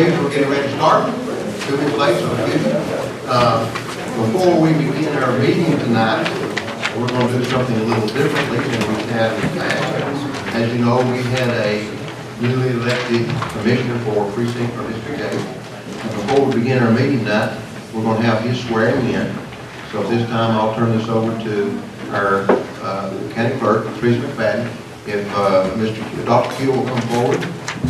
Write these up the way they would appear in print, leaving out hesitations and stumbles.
please, we're getting ready to start. 2 minutes late, so good. Before we begin our meeting tonight, we're going to do something a little differently than we have in the past. As you know, we had a newly elected commissioner for precinct for District 8. And before we begin our meeting tonight, we're going to have his swearing in. So at this time, I'll turn this over to our county clerk, Teresa McFadden. If Mr. Dr. Keel will come forward,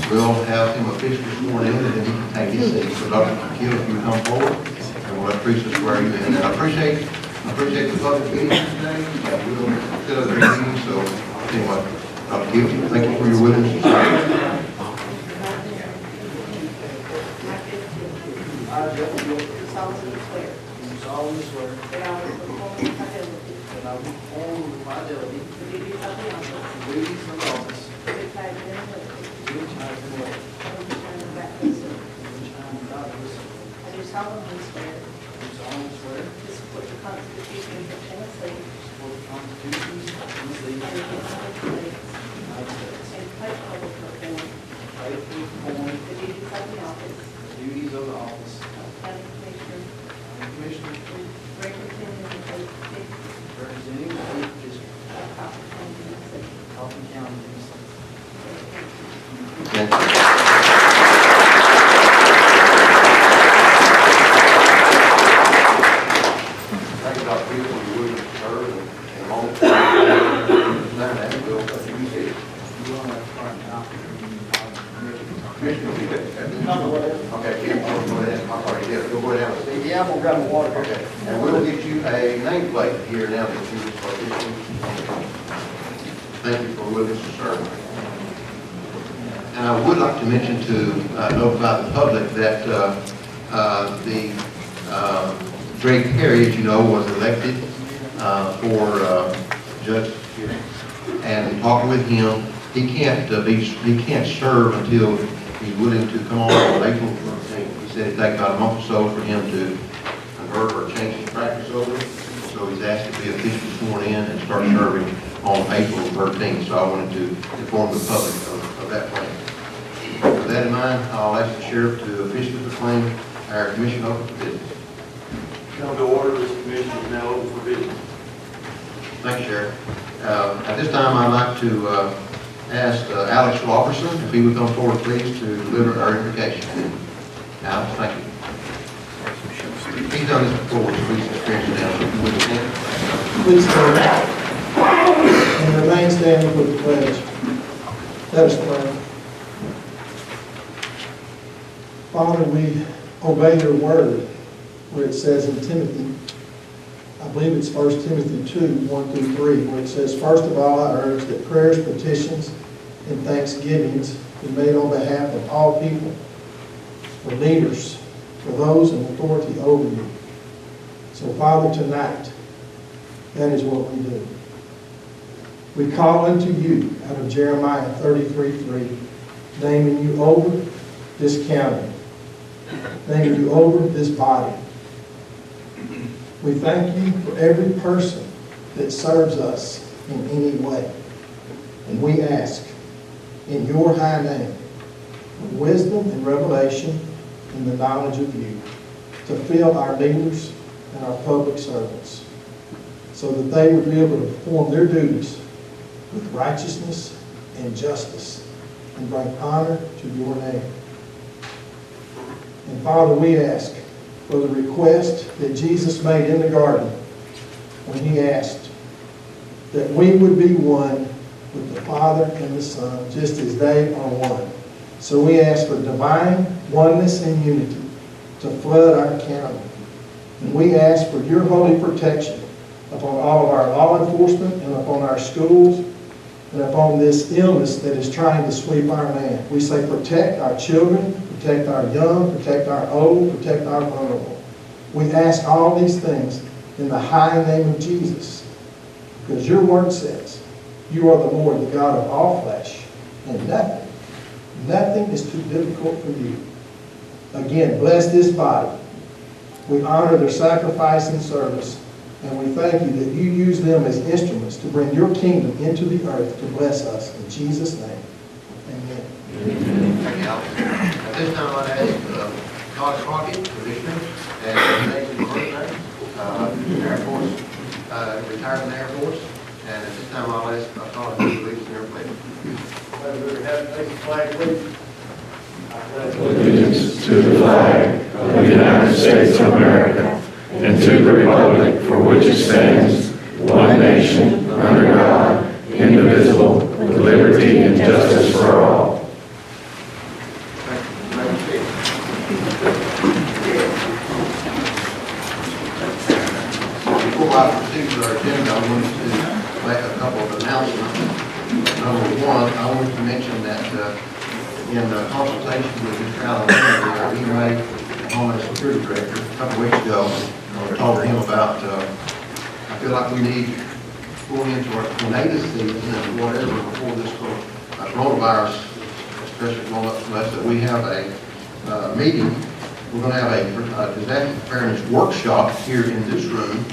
we'll have him officially sworn in, and then he can take his seat. So Dr. Keel, if you come forward, and we'll let Teresa swear you in. And I appreciate the public meeting today. We'll sit up there meeting, so anyway, Dr. Keel, thank you for your willingness to serve. Solemnly swear that I will perform with fidelity the duties of the office which I have been elected which I am about to receive. I do solemnly swear to support the Constitution of Tennessee Support the Constitution of Tennessee and the United States, United States, and faithfully perform faithfully perform the duties of the office the duties of the office of County Commissioner of Commissioner representing the 8th District representing the 8th District of Coffee County, Tennessee. of Coffee County, Tennessee. Thank you. Thank you, Dr. Keel, for your willingness to serve, and in a moment, now that we'll let you see it. You want to start now? Commissioner, okay, Keel, go ahead. I'm sorry, yeah, go ahead and have a seat. Yeah, I'm gonna grab my water. Okay, and we'll get you a nameplate here now that you officially. Thank you for willingness to serve. And I would like to mention to notify the public that Greg Perry, as you know, was elected for judge here. And talking with him, he can't serve until he's willing to come on April 13th. He said it'd take about a month or so for him to convert or change his practice over. So he's asked to be officially sworn in and start serving on April 13th. So I wanted to inform the public of that plan. With that in mind, I'll ask the sheriff to officially proclaim our commission open for business. Come to order, this commission is now open for business. Thank you, Sheriff. At this time, I'd like to ask Alex Robertson if he would come forward, please, to deliver our invocation. Alex, thank you. He's done this before, so please experience it now. If you would stand. Please stand and remain standing for the pledge. Let us pray. Father, we obey your word where it says in Timothy, I believe it's 1 Timothy 2, 1-3, where it says, first of all, I urge that prayers, petitions, and thanksgivings be made on behalf of all people, for leaders, for those in authority over you. So, Father, tonight, that is what we do. We call unto you out of Jeremiah 33:3, naming you over this county, naming you over this body. We thank you for every person that serves us in any way. And we ask in your high name for wisdom and revelation in the knowledge of you to fill our leaders and our public servants so that they would be able to perform their duties with righteousness and justice and bring honor to your name. And Father, we ask for the request that Jesus made in the garden when he asked that we would be one with the Father and the Son, just as they are one. So we ask for divine oneness and unity to flood our county. And we ask for your holy protection upon all of our law enforcement and upon our schools and upon this illness that is trying to sweep our land. We say protect our children, protect our young, protect our old, protect our vulnerable. We ask all these things in the high name of Jesus, because your word says you are the Lord, the God of all flesh, and nothing is too difficult for you. Again, bless this body. We honor their sacrifice and service, and we thank you that you use them as instruments to bring your kingdom into the earth to bless us. In Jesus' name, amen. Thank you, Alex. At this time, I'd ask Todd Crockett, Commissioner, and Nathan Burton, Air Force, retired from the Air Force. And at this time, I'll ask Todd to lead us in their pledge. Allegiance to the flag of the United States of America and to the republic for which it stands, one nation, under God, indivisible, with liberty and justice for all. Before I proceed with our agenda, I wanted to make a couple of announcements. Number one, I wanted to mention that in consultation with Mr. Allen, our EMA and Homeland Security Director, a couple weeks ago, I talked to him about, I feel like we need, going into our tornado season and whatever before this coronavirus, especially going up to us, that we have a meeting. We're going to have a disaster preparedness workshop here in this room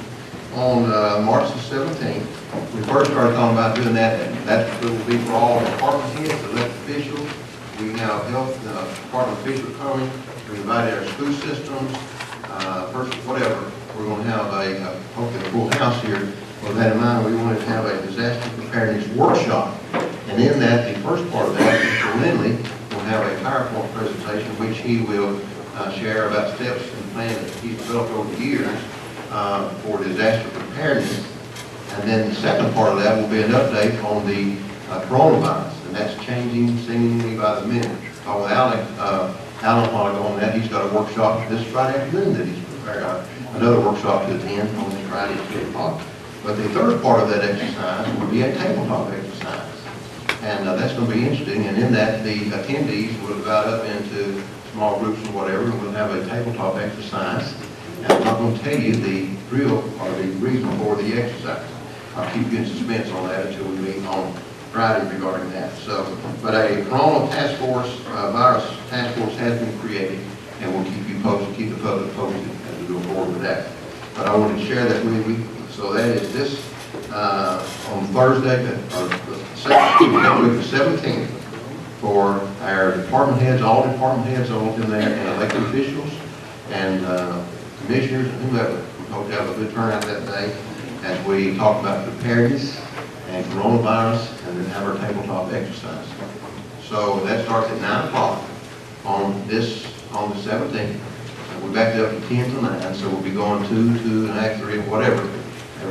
on March the 17th. We first started talking about doing that, and that will be for all department heads, elected officials. We have health department officials coming. We invited our school systems, first, whatever. We're going to have hopefully a full house here. With that in mind, we wanted to have a disaster preparedness workshop. And in that, the first part of that, Mr. Lindley will have a PowerPoint presentation, which he will share about steps and plans that he's developed over the years for disaster preparedness. And then the second part of that will be an update on the coronavirus, and that's changing seemingly by the minute. With Alan Hogg on that, he's got a workshop this Friday afternoon that he's prepared, another workshop to attend on this Friday at 2 o'clock. But the third part of that exercise will be a tabletop exercise, and that's going to be interesting. And in that, the attendees will divide up into small groups or whatever, and we'll have a tabletop exercise. And I'm not going to tell you the drill or the reason for the exercise. I'll keep you in suspense on that until we meet on Friday regarding that. So, but a Corona task force, virus task force has been created, and we'll keep you posted, keep the public posted as we go forward with that. But I wanted to share that with you. So that is this on Thursday, or the 17th, for our department heads, all department heads all in there, and elected officials, and commissioners, and whoever. We hope to have a good turnout that day as we talk about preparedness and coronavirus, and then have our tabletop exercise. So that starts at 9 o'clock on the 17th. And we're back up to 10 to 9, so we'll be going 2.5, 3, whatever,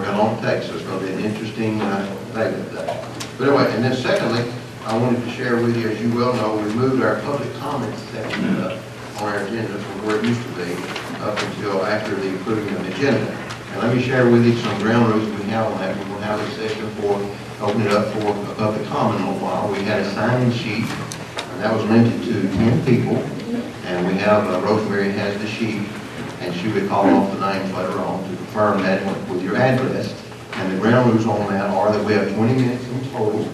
how long it takes. So it's going to be an interesting day that day. But anyway, and then secondly, I wanted to share with you, as you well know, we moved our public comments section on our agenda from where it used to be up until after the approving of the agenda. And let me share with you some ground rules we have on that. We will have a session for opening it up for a public comment in a while. We had a sign-in sheet, and that was limited to 10 people. And we have, Rosemary has the sheet, and she would call off the names later on to confirm that with your address. And the ground rules on that are that we have 20 minutes in total,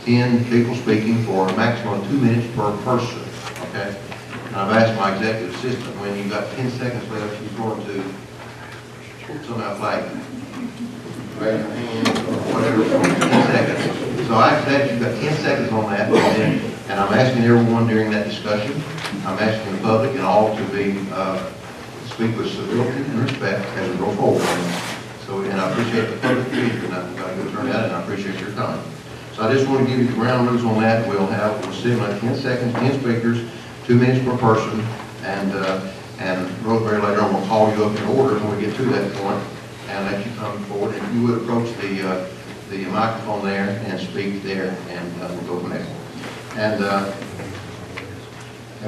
10 people speaking for a maximum of 2 minutes per person, okay? And I've asked my executive assistant, when you've got 10 seconds left, she's going to something out like raise your hand or whatever, 10 seconds. So after that, you've got 10 seconds on that, and I'm asking everyone during that discussion, I'm asking the public and all to be, speak with civility and respect as we go forward. So, and I appreciate the public feedback, and I've got a good turnout, and I appreciate your time. So I just want to give you the ground rules on that. We'll sit like 10 seconds, 10 speakers, 2 minutes per person, and Rosemary later on will call you up in order when we get to that point and let you come forward. And you would approach the microphone there and speak there, and we'll go from there. And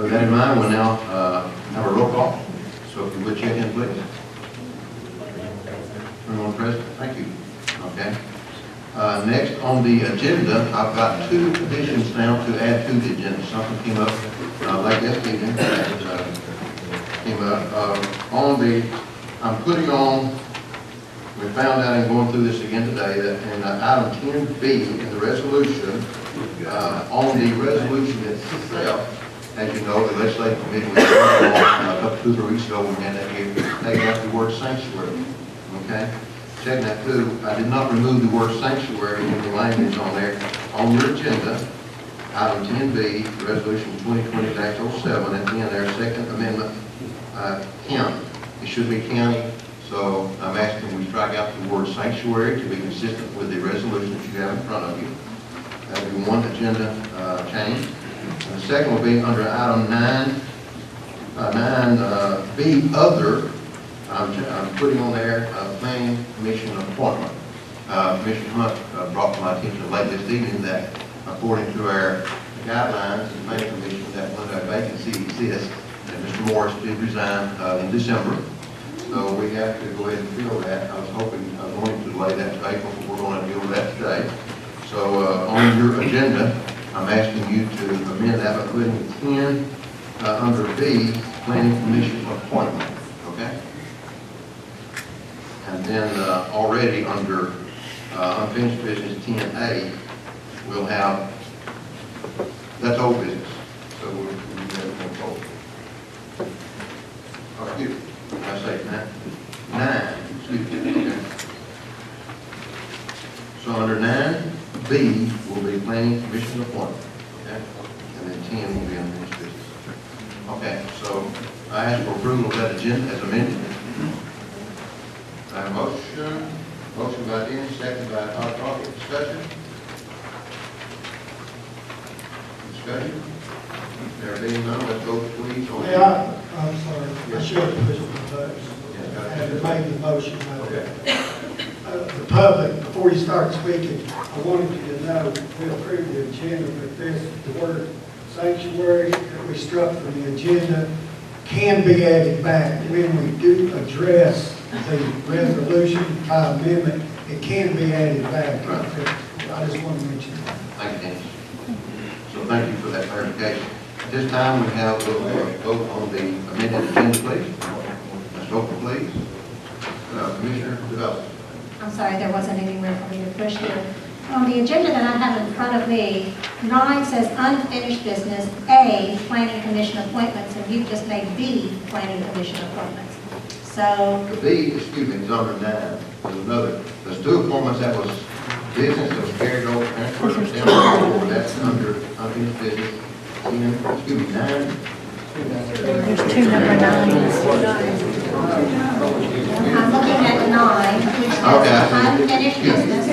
with that in mind, we'll now have a roll call. So if you would check in, please. Everyone present? Thank you. Okay. Next on the agenda, I've got 2 additions now to add to the agenda. Something came up like this evening. Came up I'm putting on. We found out in going through this again today that in item 10B in the resolution, on the resolution itself, as you know, the legislative committee was up 2 or 3 weeks ago when we had that here, taking out the word sanctuary. Okay? Checking that through, I did not remove the word sanctuary in the language on there. On your agenda, Item 10B, Resolution 2020-07, that's in their second amendment, county. It should be county, so I'm asking we strike out the word sanctuary to be consistent with the resolution that you have in front of you. That will be one agenda change. And the second will be under item 9B, other. I'm putting on there planning commission appointment. Commissioner Hunt brought to my attention late this evening that according to our guidelines, the planning commission, that when a vacancy exists, and Mr. Morris did resign in December, so we have to go ahead and fill that. I was going to delay that to April, but we're going to deal with that today. So on your agenda, I'm asking you to amend that by putting 10 under B, planning commission appointment, okay? And then already under unfinished business 10A, we'll have, that's old business, so we'll have to move forward. Oh, excuse me, I say 9, excuse me, okay. So under 9B will be planning commission appointment, okay? And then 10 will be unfinished business. Okay, so I ask for approval of that agenda as amended. I have a motion by Dennis, second by Todd Crockett. Discussion? Discussion? There being none, let's vote please on. Yeah, I'm sorry, I should have pushed the buttons. Yeah, I had to make the motion. Okay. The public, before you start speaking, I wanted you to know, we approved the agenda, but there's the word sanctuary that we struck from the agenda can be added back. When we do address the resolution by amendment, it can be added back. I just want to mention that. Thank you, Dennis. So thank you for that clarification. At this time, we have a vote on the amended agenda, please. Let's vote, please. Commissioner Development. I'm sorry, there wasn't anywhere for me to push here. On the agenda that I have in front of me, 9 says unfinished business, A, planning commission appointments, and you've just made B, planning commission appointments. So, The B, excuse me, is under 9. There's 2 appointments that was business that was carried over, transferred down to 4. That's under unfinished business. 10, excuse me, 9. There's 2 number 9s. I'm looking at 9, which Okay. says unfinished business.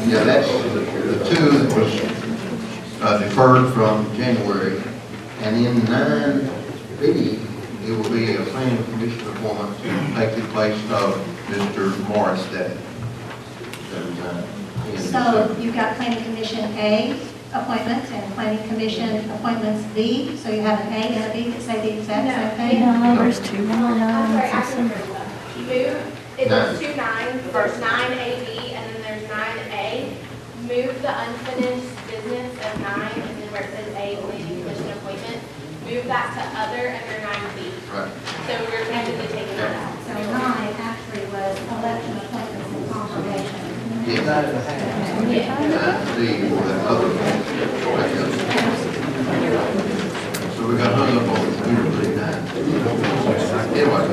Yeah, that's the 2 that was deferred from January. And in 9B, it will be a planning commission appointment to take the place of Mr. Morris that resigned. in So December. you've got planning commission A appointments and planning commission appointments B. So you have an A and a B that say the exact same thing? No, there's 2 number I'm 9s. sorry, I move, there's 2 9s, there's 9AB and then there's 9A. Move the unfinished business of 9 and then where it says A, planning commission appointment, move that to other under 9B. Right. So we're technically taking that out. So 9 actually was election appointments and confirmation. Yes. 9C for that other one. So we got hung up on the 9. Anyway,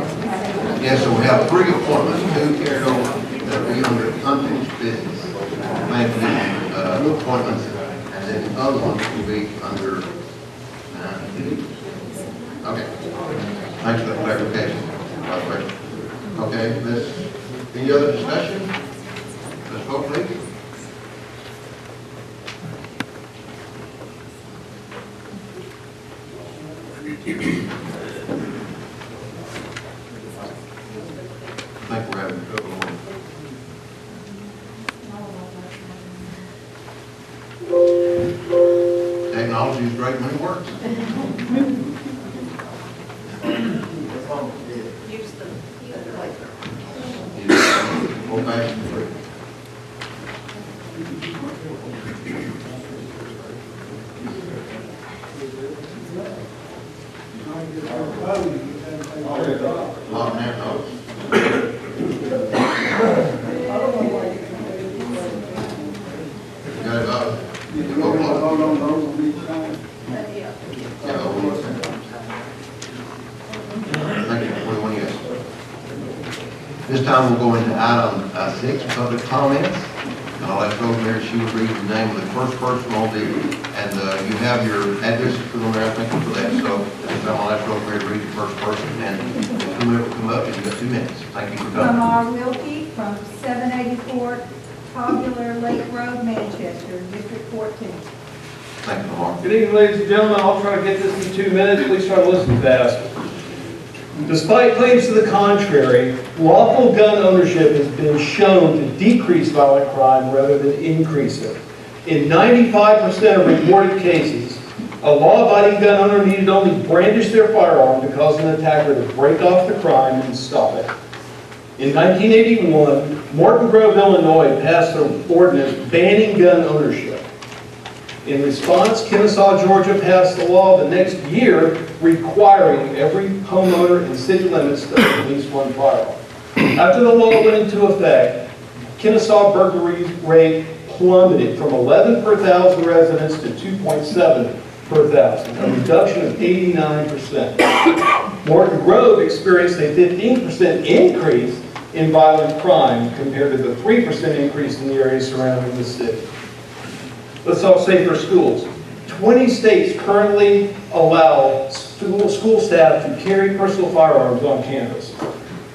yeah, so we have 3 appointments, 2 carried over that will be under unfinished business. Planning commission appointments, and then the other ones will be under 9. Okay. Thanks for that clarification. Okay, any other discussion? Let's vote, please. I think we're having trouble. Technology is great when it works. Use the Old-fashioned free. Lot man knows. Got it up. Yeah, thank you, 21 yes. This time we'll go into item 6, public comments. I'll ask Rosemary, she would read the name of the first person on the, and you have your address put on there, I think, for that, so I'll ask Rosemary to read the first person, and whoever come up, you've got 2 minutes. Thank you for coming. Lamar Wilkie from 784 Popular Lake Road, Manchester, District 14. Thank you, Lamar. Good evening, ladies and gentlemen. I'll try to get this in 2 minutes. Please try to listen fast. Despite claims to the contrary, lawful gun ownership has been shown to decrease violent crime rather than increase it. In 95% of reported cases, a law-abiding gun owner needed only brandish their firearm to cause an attacker to break off the crime and stop it. In 1981, Morton Grove, Illinois passed an ordinance banning gun ownership. In response, Kennesaw, Georgia passed a law the next year requiring every homeowner in city limits to own at least one firearm. After the law went into effect, Kennesaw burglary rate plummeted from 11 per thousand residents to 2.7 per thousand, a reduction of 89%. Morton Grove experienced a 15% increase in violent crime compared to the 3% increase in the areas surrounding the city. Let's talk safer schools. 20 states currently allow school staff to carry personal firearms on campus.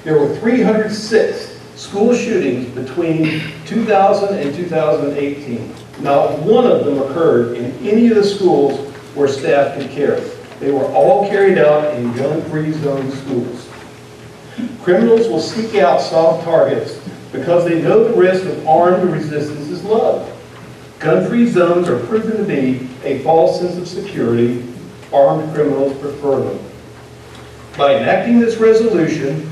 There were 306 school shootings between 2000 and 2018. Not one of them occurred in any of the schools where staff could carry. They were all carried out in gun-free zone schools. Criminals will seek out soft targets because they know the risk of armed resistance is low. Gun-free zones are proven to be a false sense of security. Armed criminals prefer them. By enacting this resolution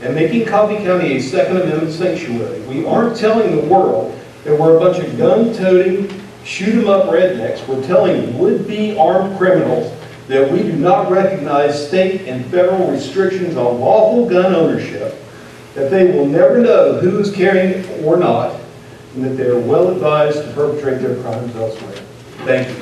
and making Coffee County a Second Amendment sanctuary, we aren't telling the world that we're a bunch of gun-toting, shoot-em-up rednecks. We're telling would-be armed criminals that we do not recognize state and federal restrictions on lawful gun ownership, that they will never know who is carrying or not, and that they are well advised to perpetrate their crimes elsewhere. Thank you.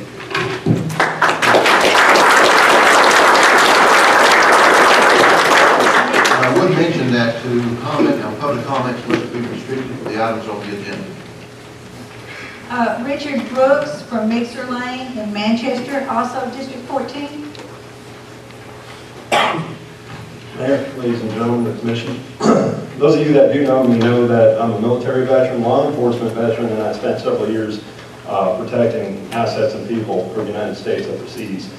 I would mention that to comment on public comments must be restricted to the items on the agenda. Richard Brooks from Mixer Lane in Manchester, also District 14. Mayor, ladies and gentlemen of the commission. Those of you that do know me know that I'm a military veteran, law enforcement veteran, and I spent several years protecting assets and people for the United States overseas.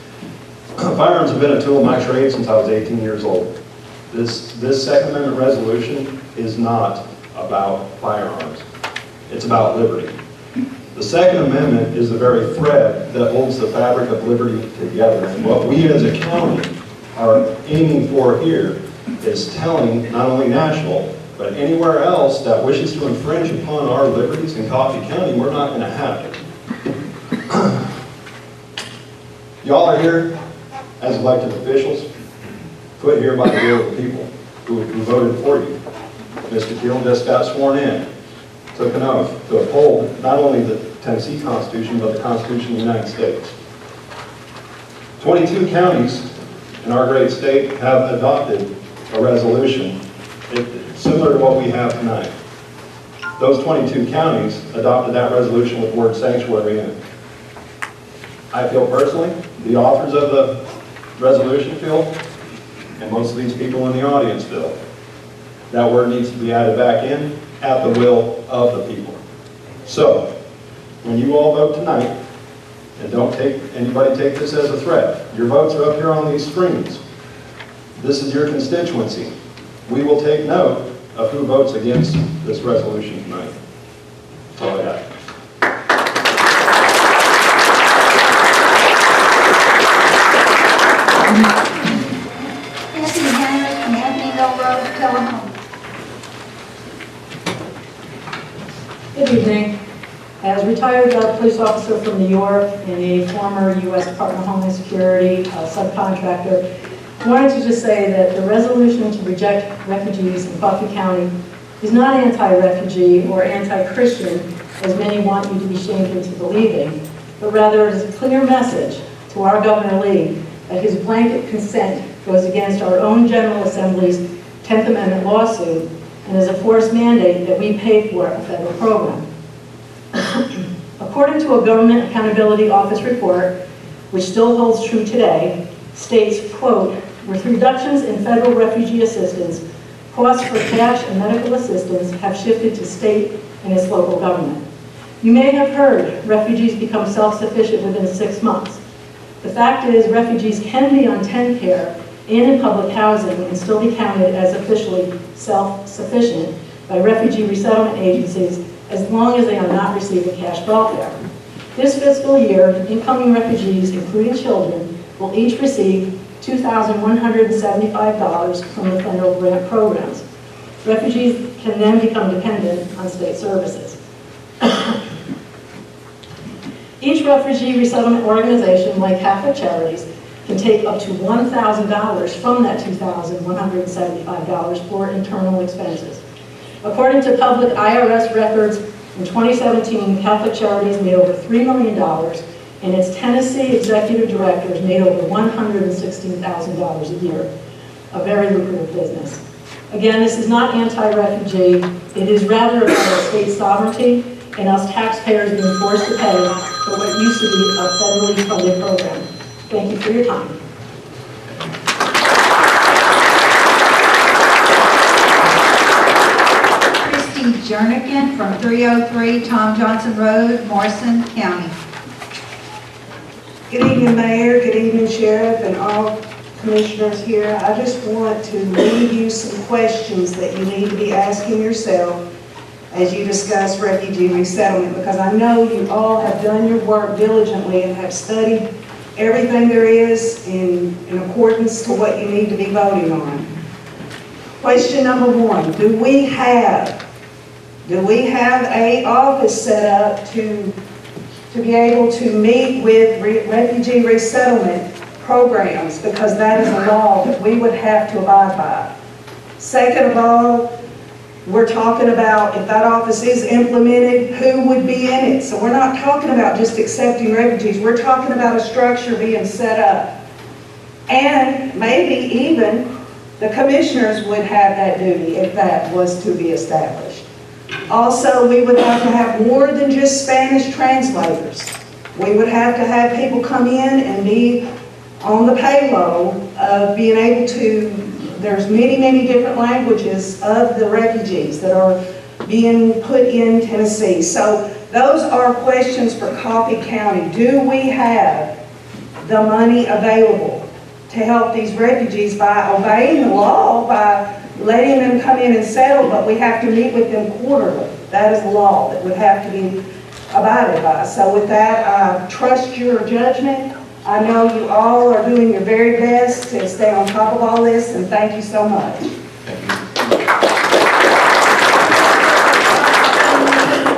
Firearms have been a tool of my trade since I was 18 years old. This Second Amendment resolution is not about firearms. It's about liberty. The Second Amendment is the very thread that holds the fabric of liberty together. And what we as a county are aiming for here is telling not only national, but anywhere else that wishes to infringe upon our liberties in Coffee County, we're not going to have it. Y'all are here as elected officials, put here by the will of the people who voted for you. Mr. Keel just got sworn in, took an oath to uphold not only the Tennessee Constitution, but the Constitution of the United States. 22 counties in our great state have adopted a resolution similar to what we have tonight. Those 22 counties adopted that resolution with the word sanctuary in it. I feel personally, the authors of the resolution feel, and most of these people in the audience feel, that word needs to be added back in at the will of the people. So, when you all vote tonight, and don't anybody take this as a threat, your votes are up here on these screens. This is your constituency. We will take note of who votes against this resolution tonight. That's all I got. Anthony Henry from Anthony Mill Road, Tullahoma. Good evening. As retired police officer from New York and a former U.S. Department of Homeland Security subcontractor, I wanted to just say that the resolution to reject refugees in Coffee County is not anti-refugee or anti-Christian, as many want you to be shamed into believing, but rather it is a clear message to our Governor Lee that his blanket consent goes against our own General Assembly's 10th Amendment lawsuit and is a forced mandate that we pay for a federal program. According to a Government Accountability Office report, which still holds true today, states, quote, "With reductions in federal refugee assistance, costs for cash and medical assistance have shifted to state and its local government." You may have heard refugees become self-sufficient within 6 months. The fact is, refugees can be on TennCare and in public housing and still be counted as officially self-sufficient by refugee resettlement agencies as long as they are not receiving cash welfare. This fiscal year, incoming refugees, including children, will each receive $2,175 from the federal grant programs. Refugees can then become dependent on state services. Each refugee resettlement organization, like Catholic Charities, can take up to $1,000 from that $2,175 for internal expenses. According to public IRS records, in 2017, Catholic Charities made over $3 million, and its Tennessee executive directors made over $116,000 a year. A very lucrative business. Again, this is not anti-refugee. It is rather about our state sovereignty and us taxpayers being forced to pay for what used to be a federally funded program. Thank you for your time. Christy Jernigan from 303 Tom Johnson Road, Morrison County. Good evening, Mayor. Good evening, Sheriff, and all commissioners here. I just want to leave you some questions that you need to be asking yourself as you discuss refugee resettlement, because I know you all have done your work diligently and have studied everything there is in accordance to what you need to be voting on. Question number 1, do we have a office set up to be able to meet with refugee resettlement programs, because that is a law that we would have to abide by. Second of all, we're talking about if that office is implemented, who would be in it? So we're not talking about just accepting refugees, we're talking about a structure being set up. And maybe even the commissioners would have that duty if that was to be established. Also, we would have to have more than just Spanish translators. We would have to have people come in and be on the payroll of being able to, there's many, many different languages of the refugees that are being put in Tennessee. So those are questions for Coffee County. Do we have the money available to help these refugees by obeying the law, by letting them come in and settle, but we have to meet with them quarterly. That is the law that would have to be abided by. So with that, I trust your judgment. I know you all are doing your very best to stay on top of all this, and thank you so much.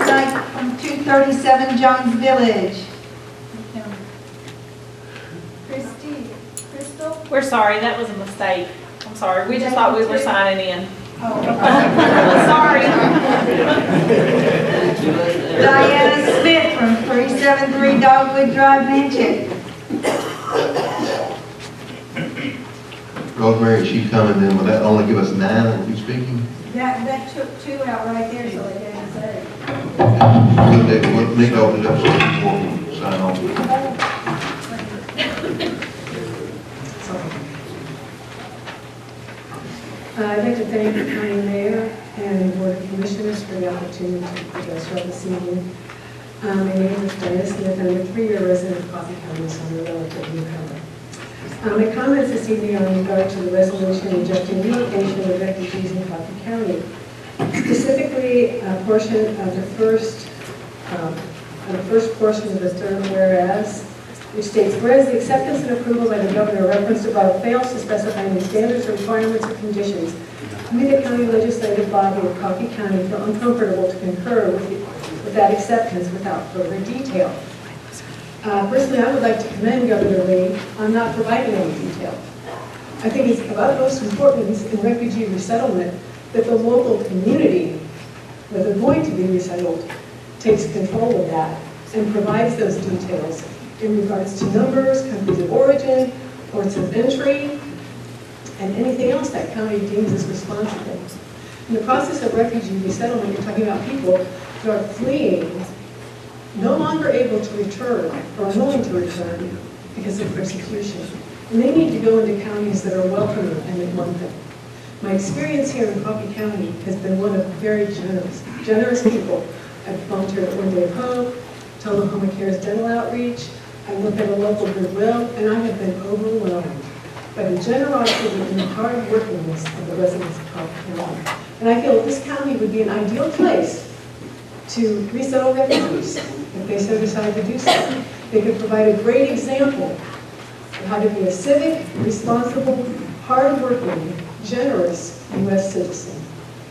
Thank you. From 237 Jones Village. Crystal? We're sorry, that was a mistake. I'm sorry, we just thought we were signing in. Sorry. Diana Smith from 373 Dogwood Drive, Manchester. Rosemary, she's coming in, will that only give us 9 and you speaking? That took 2 out right there, so they didn't say. We'll need to open it up so before we sign off. I'd like to thank the county mayor and the board of commissioners for the opportunity to address you all this evening. My name is Diana Smith. I'm a 3-year resident of Coffee County, so I'm a relative newcomer. My comments this evening are in regard to the resolution rejecting relocation of refugees in Coffee County. Specifically, a portion of the first portion of the third whereas, which states, whereas the acceptance and approval by the governor referenced above fails to specify any standards, requirements, or conditions, we, the county legislative body of Coffee County, feel uncomfortable to concur with that acceptance without further detail. Personally, I would like to commend Governor Lee on not providing any detail. I think it's of utmost importance in refugee resettlement that the local community, where they're going to be resettled, takes control of that and provides those details in regards to numbers, countries of origin, ports of entry, and anything else that county deems as responsible. In the process of refugee resettlement, you're talking about people who are fleeing no longer able to return or willing to return because of persecution. And they need to go into counties that are welcoming and want them. My experience here in Coffee County has been one of very generous people. I've volunteered at One Day of Hope, Tullahoma Cares Dental Outreach, I work at a local Goodwill, and I have been overwhelmed by the generosity and the hard workingness of the residents of Coffee County. And I feel that this county would be an ideal place to resettle refugees if they so decide to do so. They could provide a great example of how to be a civic, responsible, hard-working, generous U.S. citizen.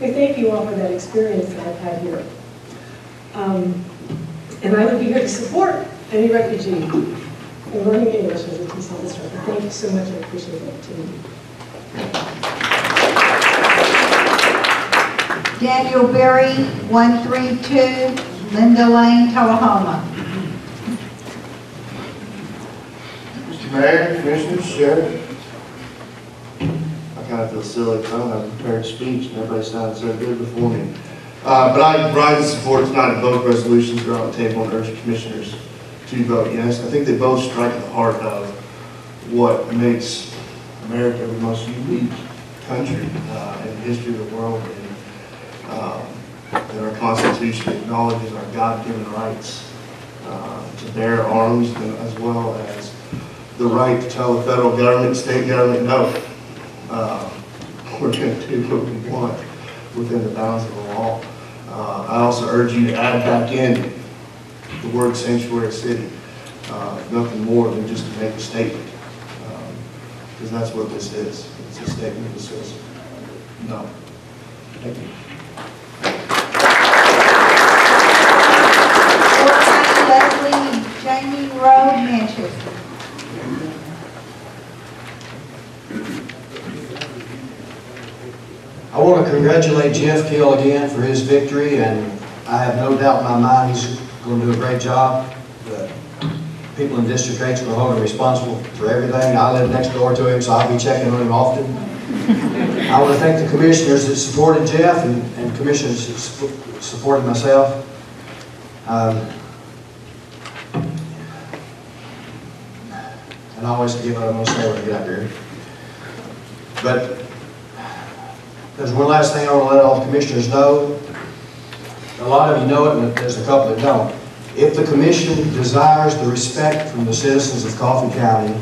I thank you all for that experience that I've had here. And I would be here to support any refugee in learning English as a TESOL instructor. Thank you so much. I appreciate the opportunity. Daniel Berry, 132 Linda Lane, Tullahoma. Mr. Mayor, Commissioners, Sheriff, I kind of feel silly because I don't have a prepared speech and everybody sounded so good before me. But I rise in support tonight of both resolutions that are on the table and urge Commissioners to vote yes. I think they both strike at the heart of what makes America the most unique country in the history of the world. And our Constitution acknowledges our God-given rights to bear arms, as well as the right to tell the federal government, state government, no, we're going to do what we want within the bounds of the law. I also urge you to add back in the word sanctuary city, nothing more than just to make a statement, because that's what this is. It's a statement that says no. Thank you. Leslie, Jamie Road, Manchester. I want to congratulate Jeff Keel again for his victory, and I have no doubt in my mind he's going to do a great job. The people in District 8 are going to hold him responsible for everything. I live next door to him, so I'll be checking on him often. I want to thank the commissioners that supported Jeff and commissioners that supported myself. And I always forget what I'm going to say when I get up here. But there's one last thing I want to let all the commissioners know. A lot of you know it, and there's a couple that don't. If the commission desires the respect from the citizens of Coffee County,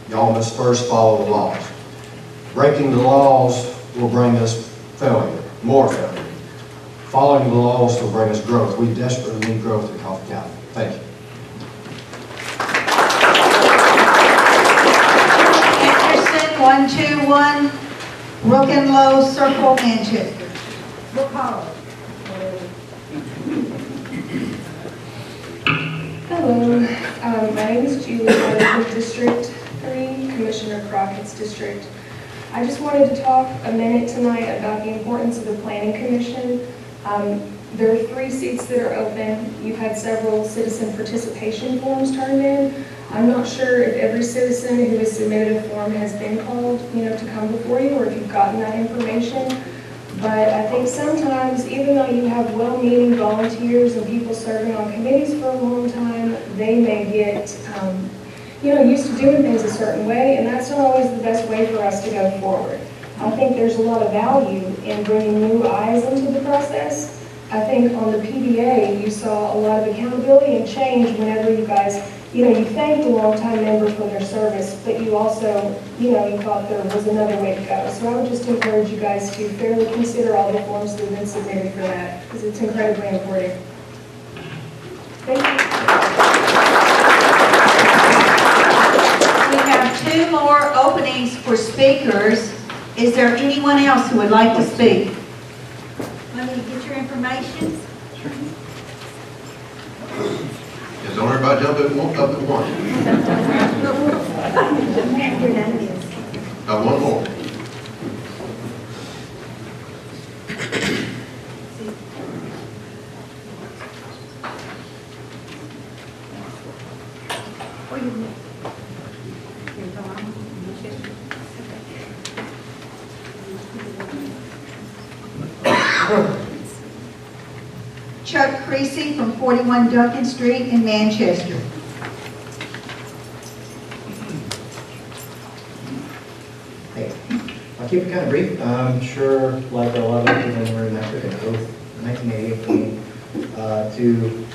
y'all must first follow the laws. Breaking the laws will bring us failure, more failure. Following the laws will bring us growth. We desperately need growth in Coffee County. Thank you. Anderson, 121 Brook and Low Circle, Manchester. Brook Hollow. Hello, my name is Julie. I live in District 3, Commissioner Crockett's district. I just wanted to talk a minute tonight about the importance of the Planning Commission. There are 3 seats that are open. You've had several citizen participation forms turned in. I'm not sure if every citizen who has submitted a form has been called, to come before you, or if you've gotten that information. But I think sometimes, even though you have well-meaning volunteers and people serving on committees for a long time, they may get, used to doing things a certain way, and that's not always the best way for us to go forward. I think there's a lot of value in bringing new eyes into the process. I think on the PDA, you saw a lot of accountability and change whenever you guys, you thanked the longtime member for their service, but you also, you thought there was another way to go. So I would just encourage you guys to fairly consider all the forms that have been submitted for that, because it's incredibly important. Thank you. We have 2 more openings for speakers. Is there anyone else who would like to speak? Let me get your information. Yes, don't everybody jump up at once. One more. Chuck Creasy from 41 Duncan Street in Manchester. I'll keep it kind of brief. I'm sure, like a lot of people in the room, I took an oath in 1988 to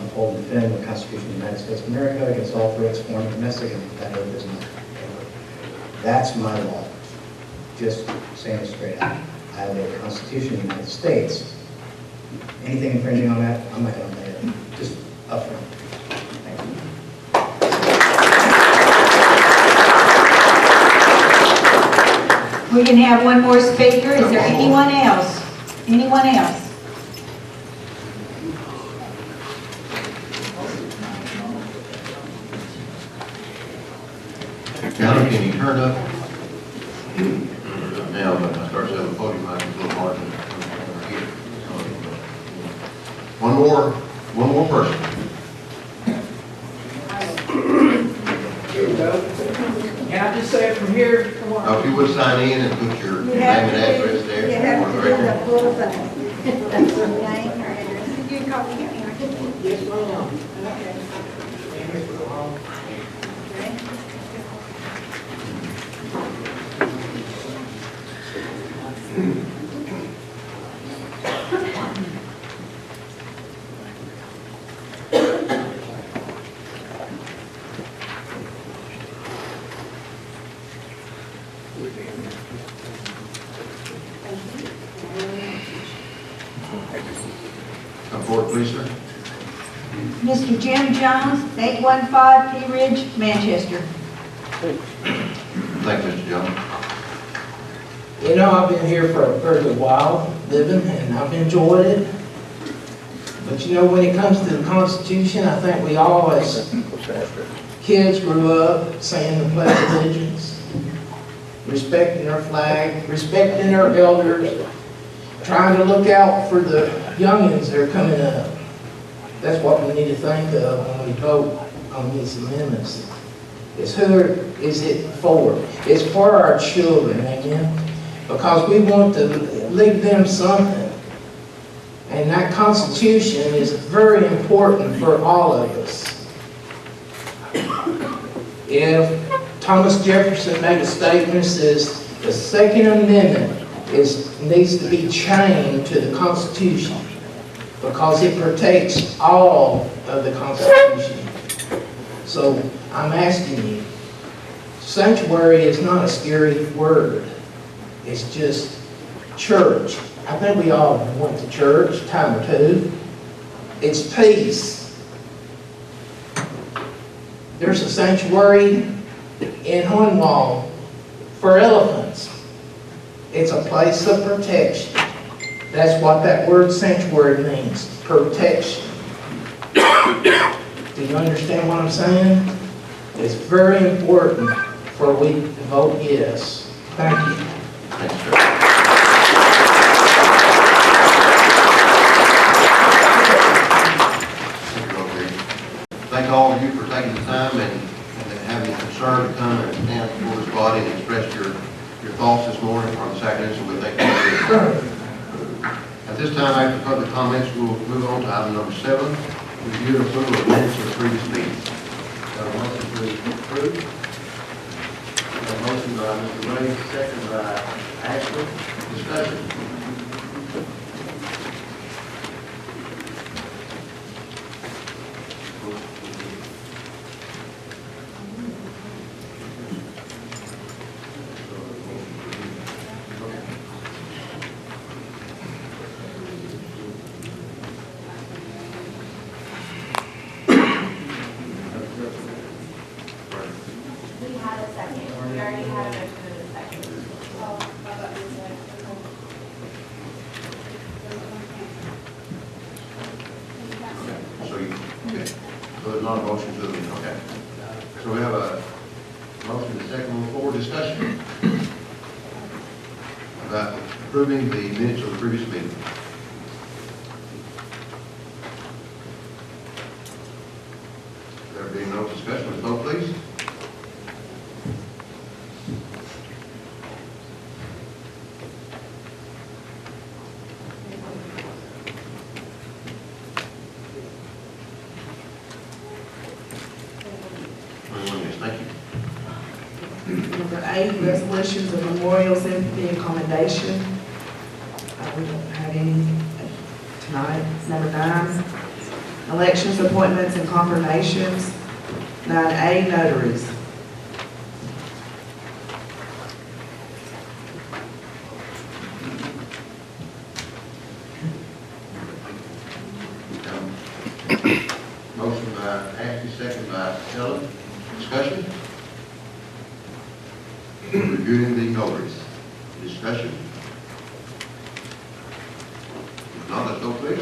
uphold and defend the Constitution of the United States of America against all threats, foreign and domestic, and that oath is not. That's my law. Just saying it straight out. I have a Constitution of the United States. Anything infringing on that, I'm not going to obey it. Just upfront. Thank you. We can have one more speaker. Is there anyone else? Anyone else? County, can you turn up? Now, when I start selling podium, I can a little hard to hear. One more person. Can I just say it from here? Now, if you would sign in and put your name and address there. You have for to the do record. the full thing. Name or address. You can call me here. Yes, ma'am. Okay. Come forward, please, sir. Mr. Jim Jones, 815 Pea Ridge, Manchester. Thank you, Mr. Jones. You know, I've been here for a very good while, living, and I've enjoyed it. But you know, when it comes to the Constitution, I think we all, as kids, grew up saying the Pledge of Allegiance, respecting our flag, respecting our elders, trying to look out for the youngins that are coming up. That's what we need to think of when we vote on these amendments. Is who is it for? It's for our children, amen? Because we want to leave them something. And that Constitution is very important for all of us. If Thomas Jefferson made a statement that says the Second Amendment needs to be chained to the Constitution because it protects all of the Constitution. So I'm asking you, sanctuary is not a scary word. It's just church. I think we all went to church a time or two. It's peace. There's a sanctuary in Hunwall for elephants. It's a place of protection. That's what that word sanctuary means, protection. Do you understand what I'm saying? It's very important for we to vote yes. Thank you. Thanks, sir. Thank all of you for taking the time and having the concern to come and stand before this body and express your thoughts this morning or this afternoon, so we thank you. At this time, after public comments, we will move on to item number 7, review and approval of minutes of the previous meeting. Got a motion to approve? Got a motion by Mr. Ray, second by Ashley. Discussion. We had a second. We already had a motion and a second. So you, okay. So there's not a motion to, okay. So we have a motion and a second on the floor, discussion about approving the minutes of the previous meeting. There being no discussion, let's vote please. 8, resolutions of memorial, sympathy, and commendation. We don't have any tonight. Number 9, elections, appointments, and confirmations. 9A, notaries. Motion by Ashley, second by Helen. Discussion? Reviewing the notaries. Discussion? If not, let's go please.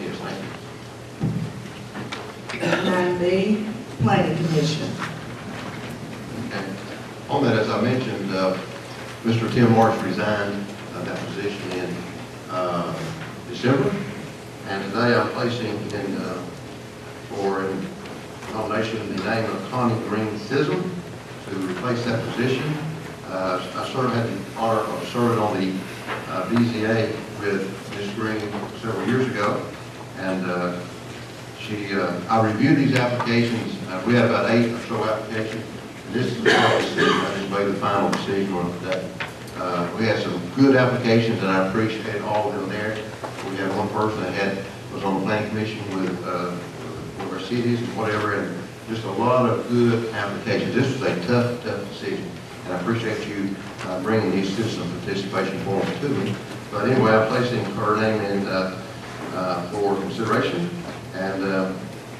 Yes, thank you. 9B, planning commission. Okay. On that, as I mentioned, Mr. Tim Marsh resigned that position in December, and today I'm placing in for nomination the name of Connie Green Sism to replace that position. I sort of had the honor of serving on the BZA with Ms. Green several years ago, and I reviewed these applications. We had about 8 or so applications. And this is the final decision. I just made the final decision on that. We had some good applications, and I appreciate all of them there. We had one person that was on the planning commission with our cities and whatever, and just a lot of good applications. This was a tough decision, and I appreciate you bringing these citizen participation forms to me. But anyway, I'm placing her name in for consideration. And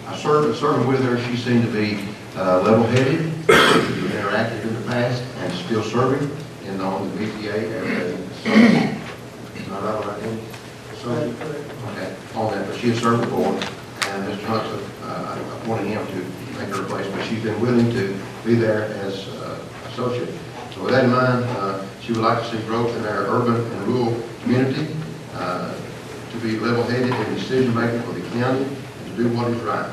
I serving with her. She seemed to be level-headed, interactive in the past, and still serving on the BPA as not out right now. So, okay, on that, but she has served the board, and Mr. Johnson, I appointed him to make her replacement. She's been willing to be there as associate. So with that in mind, she would like to see growth in our urban and rural community, to be level-headed in decision-making for the county, and to do what is right.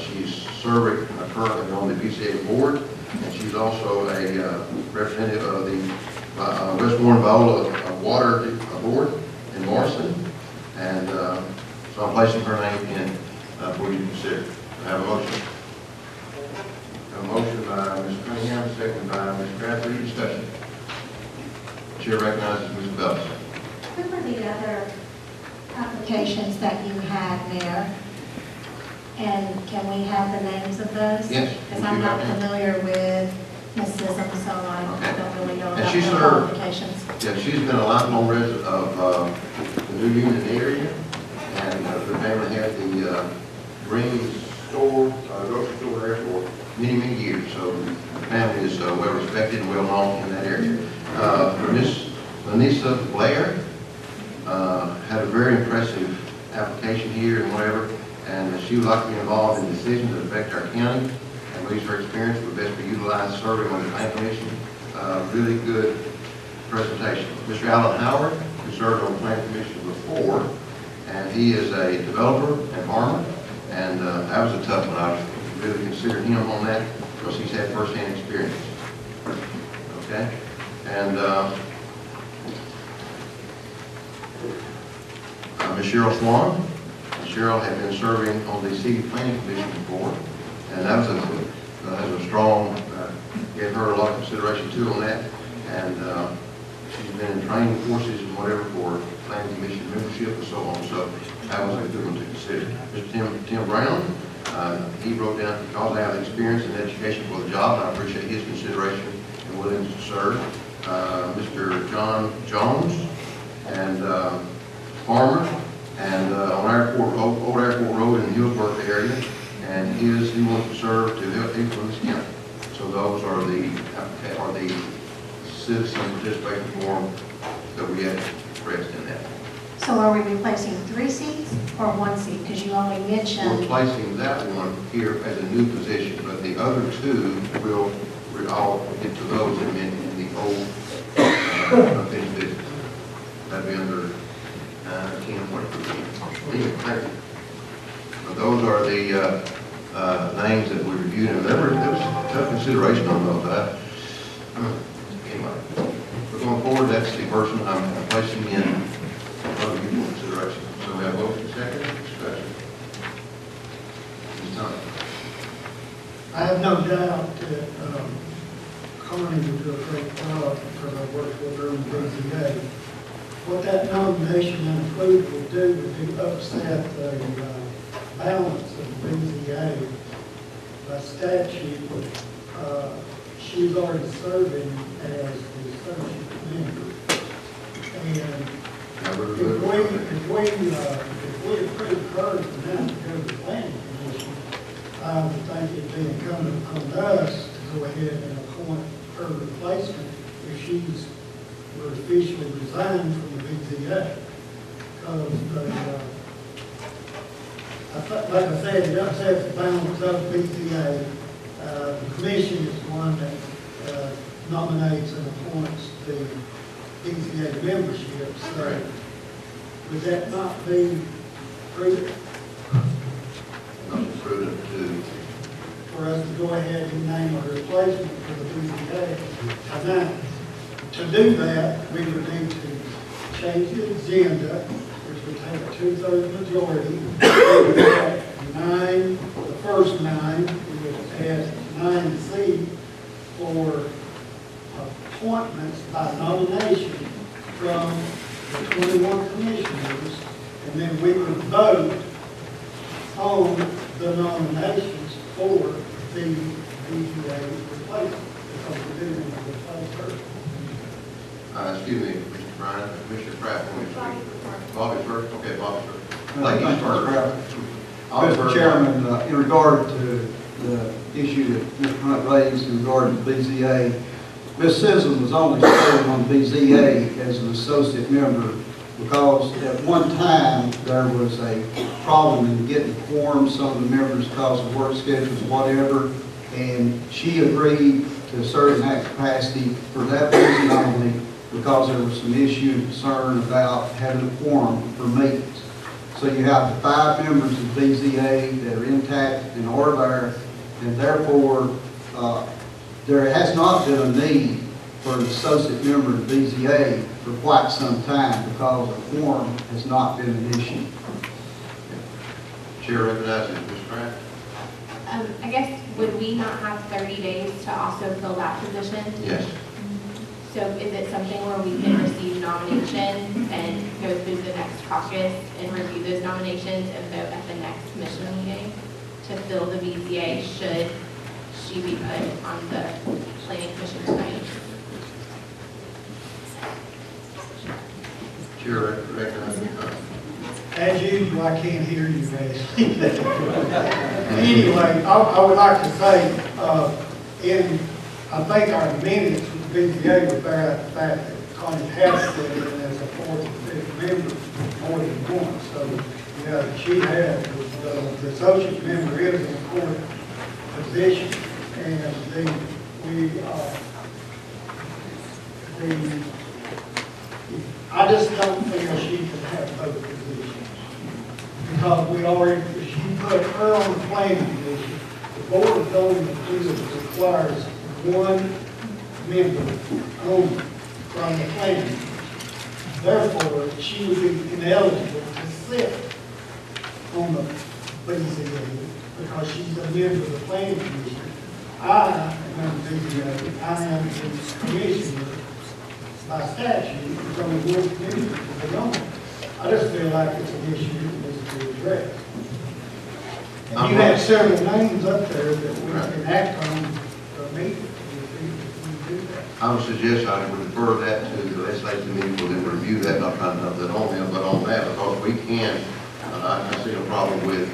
She's serving currently on the BCA board, and she's also a representative of the West Warren Viola Water Board in Morrison. And so I'm placing her name in for you to consider. I have a motion. A motion by Ms. Cunningham, second by Ms. Crabtree. Discussion. Chair recognizes Ms. Bellis. Who were the other applications that you had there? And can we have the names of those? Yes. Because I'm not familiar with Ms. Sism, so I don't really know about she's her served- qualifications. Yeah, she's been a lifelong resident of the New Union area, and her family had the Green store, grocery store there for many years. So the family is well respected and well known in that area. Miss Lanisa Blair had a very impressive application here and whatever, and she would like to be involved in decisions that affect our county, and believes her experience would best be utilized serving on the planning commission. Really good presentation. Mr. Alan Howard, who served on the planning commission before, and he is a developer and farmer, and that was a tough one. I really considered him on that because he's had first-hand experience. Okay, and Ms. Cheryl Swan. Cheryl had been serving on the city planning commission before, and that was a strong, gave her a lot of consideration too on that, and she's been in training courses and whatever for planning commission membership and so on, so that was a good one to consider. Mr. Tim Brown, he wrote down, because I have experience in education for the job, and I appreciate his consideration and willingness to serve. Mr. John Jones, and farmer, and on Old Airport Road in the Hillsborough area, and he wants to serve to help people in this county. So those are the citizen participation form that we had expressed in that. So are we replacing 3 seats or 1 seat? Because you only We're mentioned, placing that one here as a new position, but the other 2 I'll get to those in the old unfinished business. That'd be under 10.3. But those are the names that we reviewed, and there was tough consideration on those. Anyway, we're going to no doubt that Connie will do a great job because I worked with her in BZA. What that nomination and approval would do would be upset the balance of the BZA. By statute, she's already serving as the associate member. And if we approve her for now to go to the planning commission, I would think it'd be incumbent upon us to go ahead and appoint her replacement if she's would officially resign from the BZA. Because like I said, it upsets the balance of BZA. The commission is the one that nominates and appoints the BZA membership. So would that not be prudent? Not prudent to, for us to go ahead and name a replacement for the BZA? Now, to do that, we would need to change the agenda, which would take a 2/3 majority. We would add 9, the first 9, we would add 9C for appointments by nomination from the 21 commissioners, and then we would vote on the nominations for the BZA replacement, because we're doing a replace her. excuse me, Mr. Bryan, Commissioner Pratt, want me to speak? Bobby first? Okay, Bobby first. Ladies first. Mr. Chairman, in regard to the issue that Mr. Hunt raised in regard to BZA, Ms. Sisson was only serving on BZA as an associate member because at one time there was a problem in getting quorum, some of the members because of work schedules, whatever, and she agreed to serve in that capacity for that reason only, because there was some issue and concern about having a quorum for meetings. So you have the 5 members of BZA that are intact and are there, and therefore there has not been a need for an associate member of BZA for quite some time because a quorum has not been an issue. Chair recognizes Ms. Pratt. I guess, would we not have 30 days to also fill that position? Yes. So is it something where we can receive nominations and go through the next caucus and review those nominations and vote at the next commission meeting to fill the BZA should she be put on the planning commission tonight? Chair recognizes Ms. Hunt. As usual, I can't hear you, guys. Anyway, I would like to say, I think our minutes with the BZA would bear out the fact that Connie has said it as a 4th and 5th member more than once. So, yeah, she has, the associate member is an important position, and I just don't feel she could have both positions. Because we already, if she put her on the planning commission, the board of zoning appeals requires 1 member only from the planning commission. Therefore, she would be ineligible to sit on the BZA because she's a member of the planning commission. I am on the BZA, I am the commissioner by statute, it's only 1 commissioner to be on. I just feel like it's an issue that needs to be addressed. And you have several names up there that we can act on for a meeting. I would suggest I would refer that to the legislative committee for them to review that, not trying to put that on them, but on that, because we can, I see no problem with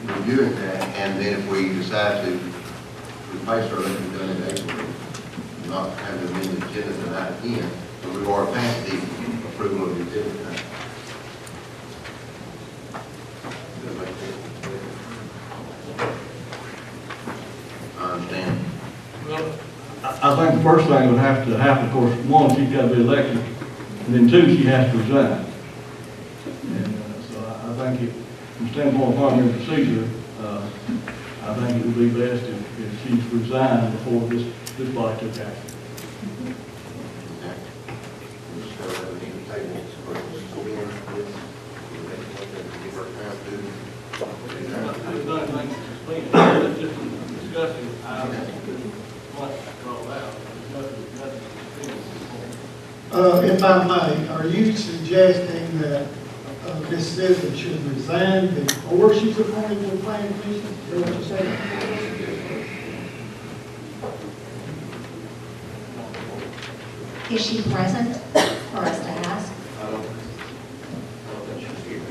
reviewing that, and then if we decide to replace her, let it be done in April, not have the amended agenda tonight again, but we've already passed the approval of the agenda tonight. I understand. Well, I think the first thing would have to happen, of course, 1, she's got to be elected, and then 2, she has to resign. And so I think from standpoint of parliamentary procedure, I think it would be best if she's resigned before this body took action. If I may, are you suggesting that Ms. Sisson should resign before she's appointed to the planning commission? Is that what you're saying? Is she present for us to ask? I don't think she's here.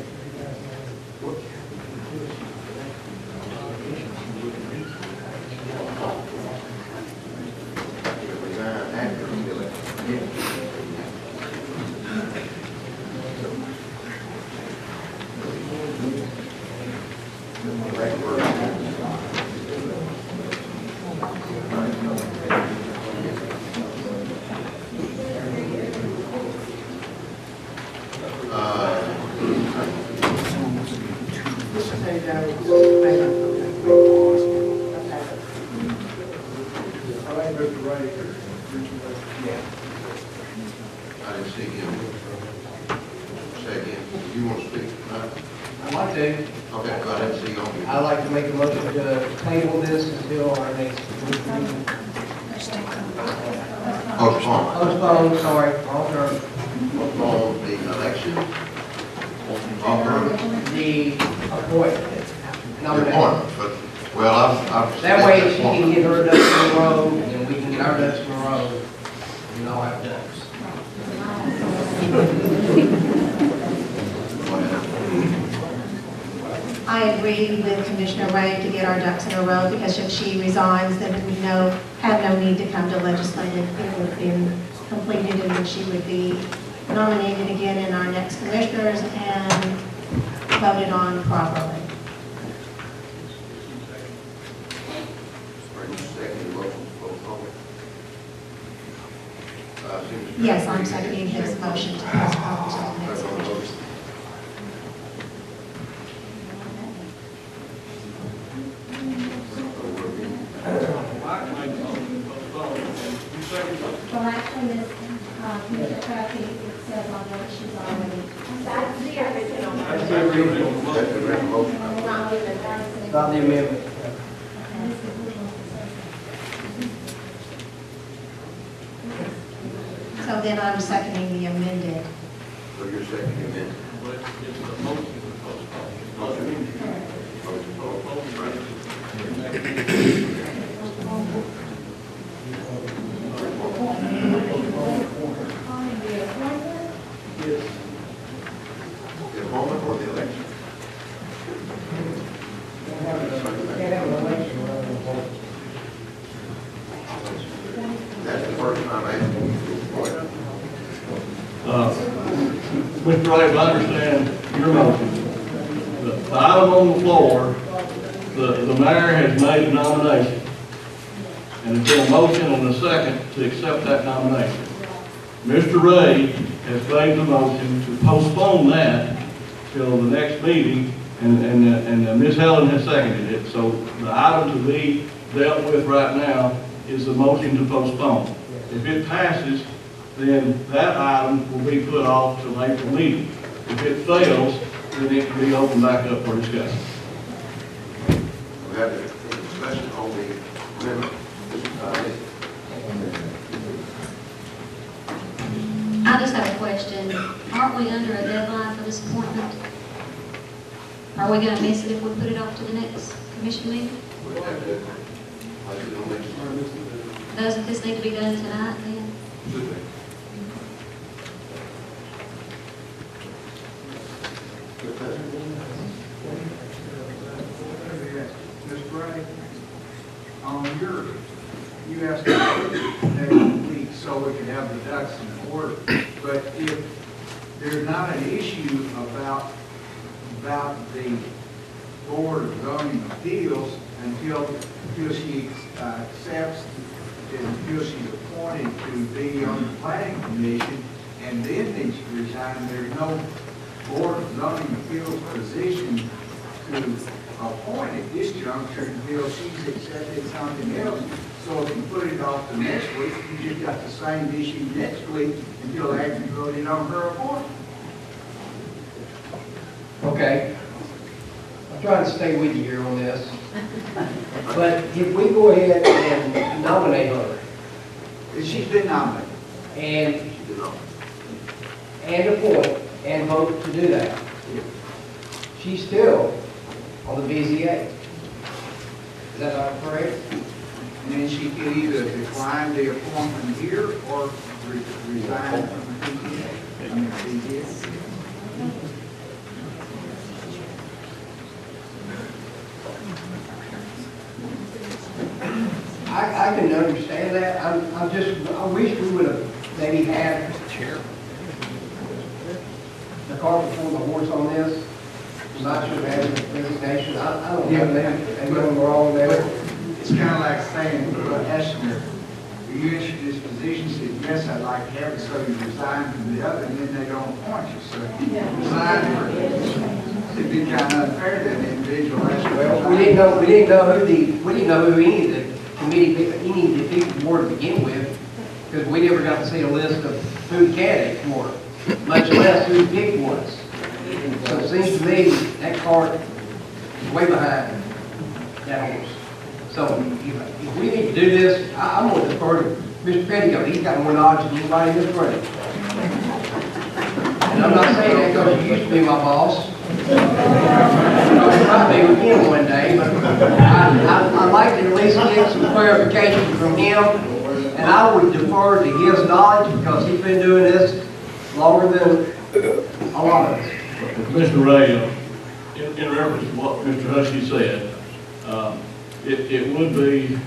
Resign after the election. I didn't see him. Say again, you want to speak? I'd like to. Okay, I didn't see you on here. I'd like to make a motion to table this until our next meeting. Postpone. Postpone, sorry, wrong term. Postpone the election. The appointment. The Nomination. appointment, but, well, I've. That way she can get her ducks in a row, and we can get our ducks in a row, and all have ducks. I agree with Commissioner Ray to get our ducks in a row, because if she resigns, then we have no need to come to legislative. It would have been completed, and then she would be nominated again in our next commissioners and voted on properly. Yes, I'm seconding his motion to postpone until the next meeting. Well, actually, Ms. Commissioner Crappy, it says on there that she's already. That's the original. That's the original. Not the amendment. So then I'm seconding the amended. So you're seconding it? The appointment or the election? That's the first time I asked you to appoint. Mr. Wright, if I understand your motion, the item on the floor, the mayor has made a nomination. And there's been a motion and a second to accept that nomination. Mr. Ray has made the motion to postpone that till the next meeting, and Ms. Helen has seconded it. So the item to be dealt with right now is the motion to postpone. If it passes, then that item will be put off to April meeting. If it fails, then it can be opened back up for discussion. We have a discussion on the amendment. I just have a question. Aren't we under a deadline for this appointment? Are we gonna miss it if we put it off to the next commission meeting? Doesn't this need to be done tonight then? Mr. Gray, you asked next week so we could have the ducks in order, but if there's not an issue about the Board of Zoning Appeals until she accepts, until she's appointed to be on the planning commission, and then needs to resign, there's no Board of Zoning Appeals position to appoint at this juncture until she's accepted something else. So if you put it off to next week, you just got the same issue next week until after you voted on her appointment. Okay. I'm trying to stay with you here on this. But if we go ahead and nominate her, She's been nominated. and you know. And appoint and vote to do that. She's still on the BZA. Is that not correct? And then she could either decline the appointment here or resign from the PTA. I mean, PTA. I can understand that. I wish we would have maybe had the cart before the horse on this. I'm not sure that is a resignation. I don't know, maybe I'm wrong there. It's kind of like saying, asking her, you interested in this position? She said, yes, I'd like to have it, so you resign from the other, and then they don't appoint you, so you resign for it. It'd be kind of unfair to the individual. Well, we didn't know who any of the committee, any of the people were to begin with, because we never got to see a list of who the candidates were, much less who the pick was. So it seems to me that cart is way behind that horse. So if we need to do this, I'm going to defer to Mr. Petticoat. He's got more knowledge than anybody in this room. And I'm not saying that because he used to be my boss. It might be with him one day, but I'd like to at least get some clarification from him. And I would defer to his knowledge because he's been doing this longer than a lot of us. Mr. Ray, in reference to what Mr. Husky said, it would be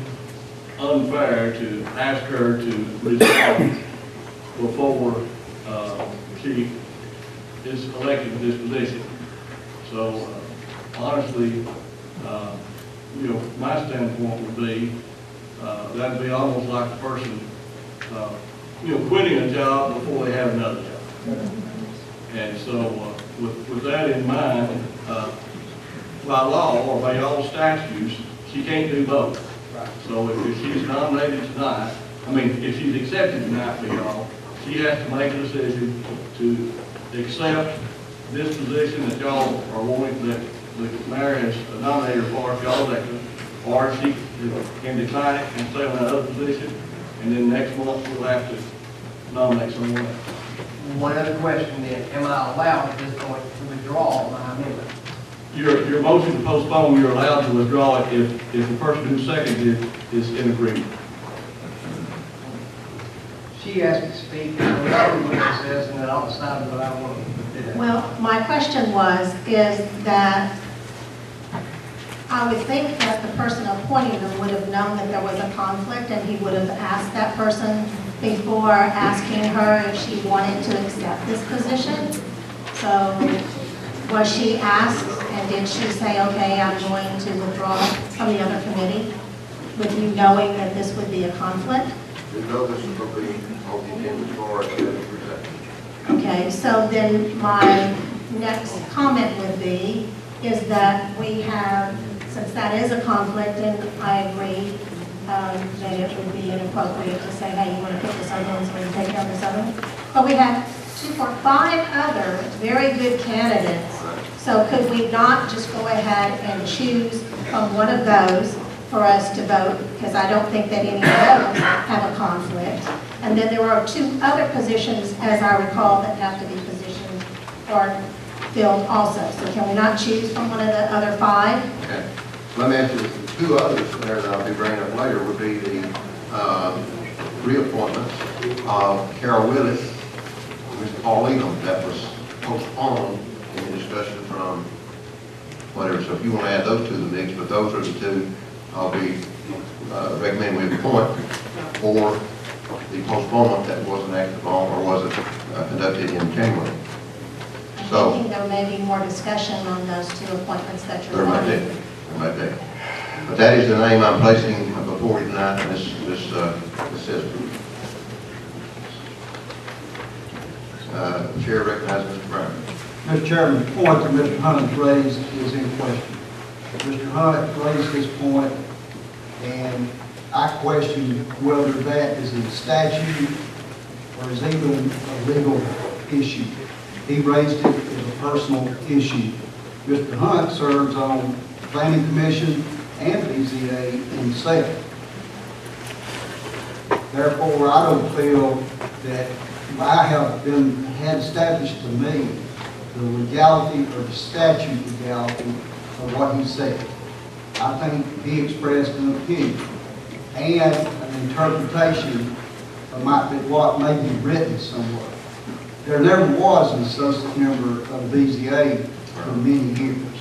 unfair to ask her to resign before she is elected to this position. So honestly, my standpoint would be, that'd be almost like the person, quitting a job before they have another job. And so with that in mind, by law or by all statutes, she can't do both. So if she's nominated tonight, if she's accepted tonight by y'all, she has to make a decision to accept this position that y'all are wanting, that the mayor has nominated her for, if y'all elected, or she can decline it and stay on that other position, and then next month we'll have to nominate someone else. One other question then, am I allowed at this point to withdraw my amendment? Your motion to postpone, you're allowed to withdraw it if the person who seconded it is in agreement. She has to speak, and I'll read what it says, and then I'll decide what I want to do. Well, my question is that I would think that the person appointing them would have known that there was a conflict, and he would have asked that person before asking her if she wanted to accept this position. So was she asked, and did she say, okay, I'm going to withdraw from the other committee, with you knowing that this would be a conflict? You know this is going to be on the agenda for us to present. Okay, so then my next comment would be, is that we have, since that is a conflict, and I agree that it would be inappropriate to say, hey, you want to pick this other one, so we can take care of this other one. But we have 5 other very good candidates. So could we not just go ahead and choose from one of those for us to vote? Because I don't think that any of those have a conflict. And then there are 2 other positions, as I recall, that have to be positioned or filled also. So can we not choose from one of the other 5? Okay. Let me ask you, the 2 others there that I'll be bringing up later would be the reappointments of Carol Willis and Mr. Paul Elam that was postponed in the discussion from whatever. So if you want to add those 2 to the mix, but those are the 2 I'll be recommending we appoint for the postponement that wasn't acted on or wasn't conducted in January. I think there may be more discussion on those 2 appointments that you're There might be. wanting. There might be. But that is the name I'm placing before you tonight, and this says. Chair recognizes Mr. Brown. Mr. Chairman, the point that Mr. Hunt has raised is in question. Mr. Hunt raised his point, and I question whether that is a statute or is even a legal issue. He raised it as a personal issue. Mr. Hunt serves on Planning Commission and BZA himself. Therefore, I don't feel that I have had established to me the legality or the statute legality of what he said. I think he expressed an opinion and an interpretation of what may be written somewhere. There never was an associate member of BZA for many years.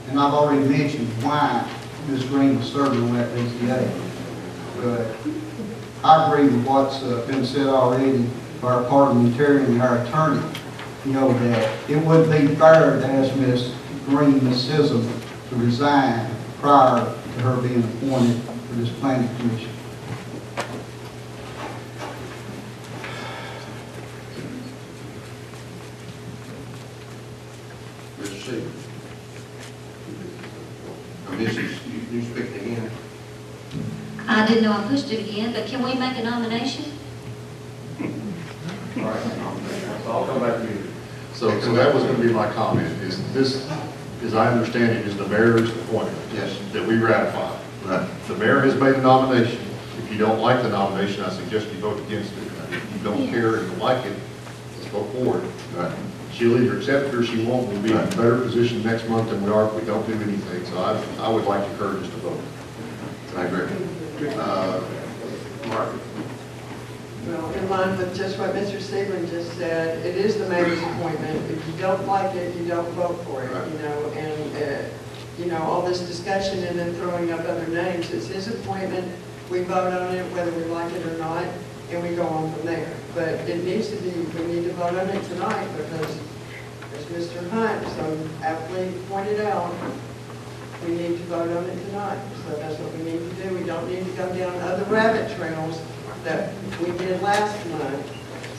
And I've already mentioned why Ms. Green was serving on that BZA. But I agree with what's been said already by our parliamentarian and our attorney. You know, that it would be fair to ask Ms. Green, Ms. Sissom, to resign prior to her being appointed for this planning commission. Mr. Seaver. Mrs., you speak again? I didn't know I pushed it again, but can we make a nomination? All right, so I'll come back to you. So that was going to be my comment, is this, as I understand it, is the mayor's appointment. Yes. That we ratify. Right. The mayor has made a nomination. If you don't like the nomination, I suggest you vote against it. If you don't care and you like it, let's vote for it. Right. She'll either accept it or she won't. We'll be in a better position next month than we are if we don't do anything. So I would like to encourage us to vote. I agree. Mark? Well, in line with just what Mr. Seaman just said, it is the mayor's appointment. If you don't like it, you don't vote for it, you know, and, you know, all this discussion and then throwing up other names, it's his appointment. We vote on it whether we like it or not, and we go on from there. But it needs to be, we need to vote on it tonight because, as Mr. Hunt so aptly pointed out, we need to vote on it tonight. So that's what we need to do. We don't need to go down other rabbit trails that we did last month.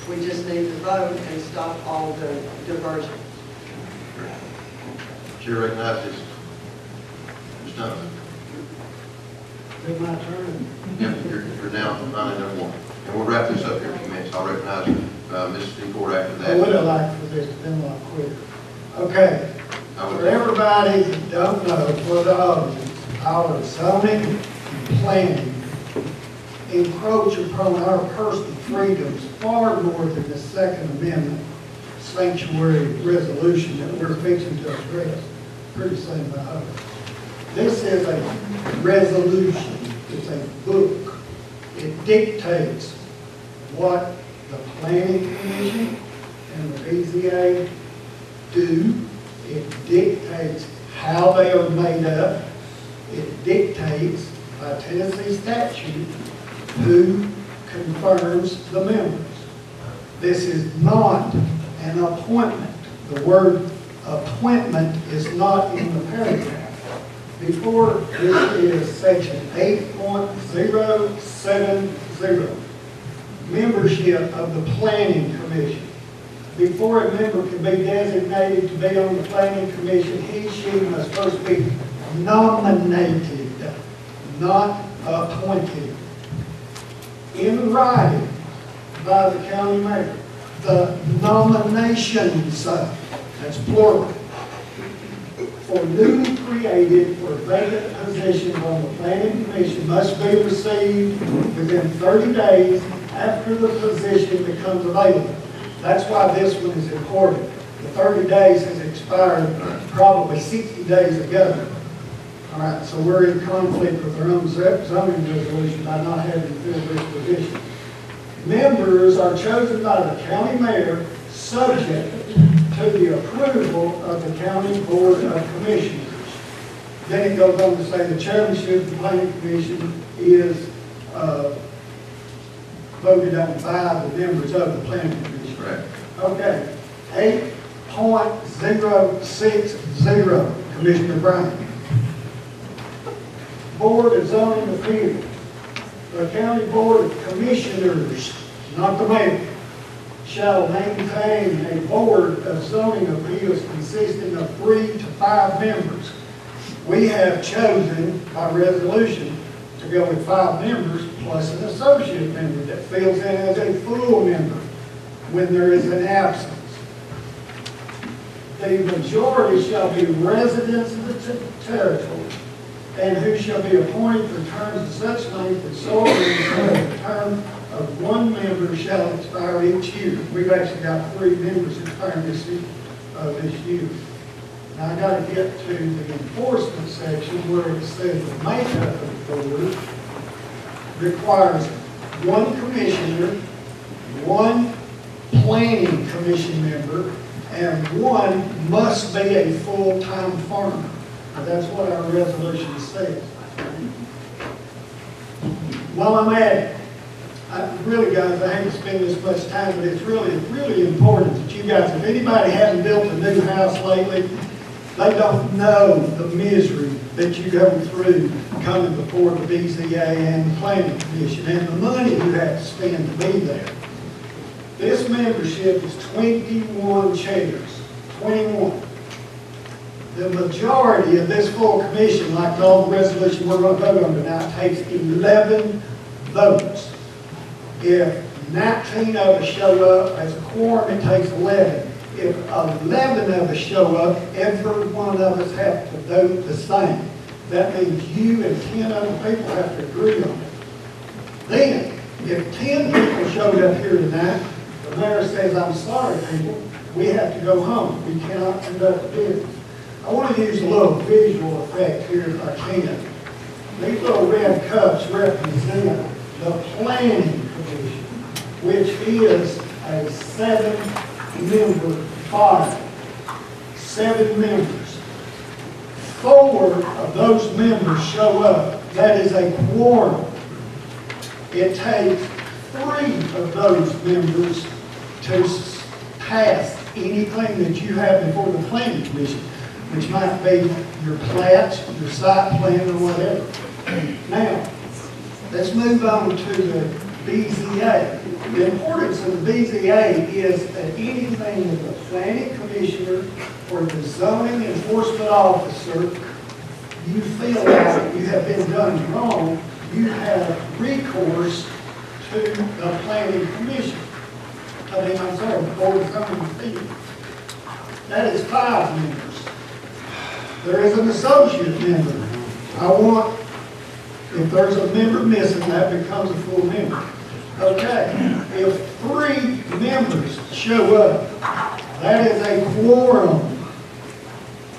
We just need to vote and stop all the diversion. Chair recognizes Ms. Donovan. Is it my turn? Yeah, you're now finally number one. And we'll wrap this up here in a few minutes. I'll recognize Mrs. Ford after I would that. have liked for this to be a lot quicker. Okay, for everybody that don't know, for the audience, our zoning and planning encroach upon our personal freedoms far more than the Second Amendment sanctuary resolution that we're fixing to address pretty soon, I hope. This is a resolution, it's a book. It dictates what the Planning Commission and the BZA do. It dictates how they are made up. It dictates, by Tennessee statute, who confirms the members. This is not an appointment. The word appointment is not in the paragraph. Before, this is section 8.070, membership of the Planning Commission. Before a member can be designated to be on the Planning Commission, she must first be nominated, not appointed, in writing by the county mayor. The nominations, that's plural, for newly created or vacant positions on the Planning Commission must be received within 30 days after the position becomes available. That's why this one is important. The 30 days has expired probably 60 days ago. All right, so we're in conflict with our own zoning resolution by not having filled this position. Members are chosen by the county mayor subject to the approval of the county board of commissioners. Then it goes on to say the chairmanship of the planning commission is voted on by the members of the planning commission. Correct. Okay, 8.060, Commissioner Brown. Board of Zoning Appeals. The County Board of Commissioners, not the mayor, shall maintain a board of zoning appeals consisting of 3 to 5 members. We have chosen by resolution to go with 5 members plus an associate member that fills in as a full member when there is an absence. The majority shall be residents of the territory and who shall be appointed for terms of such length that so the term of one member shall expire each year. We've actually got 3 members expiring this year. Now, I gotta get to the enforcement section where it says the makeup of the board requires 1 commissioner, 1 planning commission member, and 1 must be a full-time farmer. Now, that's what our resolution says. While I'm at it, really, guys, I hate to spend this much time, but it's really important that you guys, if anybody hasn't built a new house lately, they don't know the misery that you go through coming before the BZA and the Planning Commission and the money you have to spend to be there. This membership is 21 chairs, 21. The majority of this full commission, like all the resolution we're going to vote on tonight, takes 11 votes. If 19 of us show up as a quorum, it takes 11. If 11 of us show up, every one of us have to vote the same. That means you and 10 other people have to agree on it. Then, if 10 people showed up here tonight, the mayor says, I'm sorry, people, we have to go home. We cannot conduct business. I want to use a little visual effect here if I can. These little red cups represent the Planning Commission, which is a 7-member body. 7 members. 4 of those members show up. That is a quorum. It takes 3 of those members to pass anything that you have before the Planning Commission, which might be your plats, your site plan, or whatever. Now, let's move on to the BZA. The importance of the BZA is that anything that the Planning Commissioner or the Zoning Enforcement Officer, you feel like you have been done wrong, you have recourse to the Planning Commission. I'm sorry, the Board of Zoning Appeals. That is 5 members. There is an associate member. If there's a member missing, that becomes a full member. Okay, if 3 members show up, that is a quorum.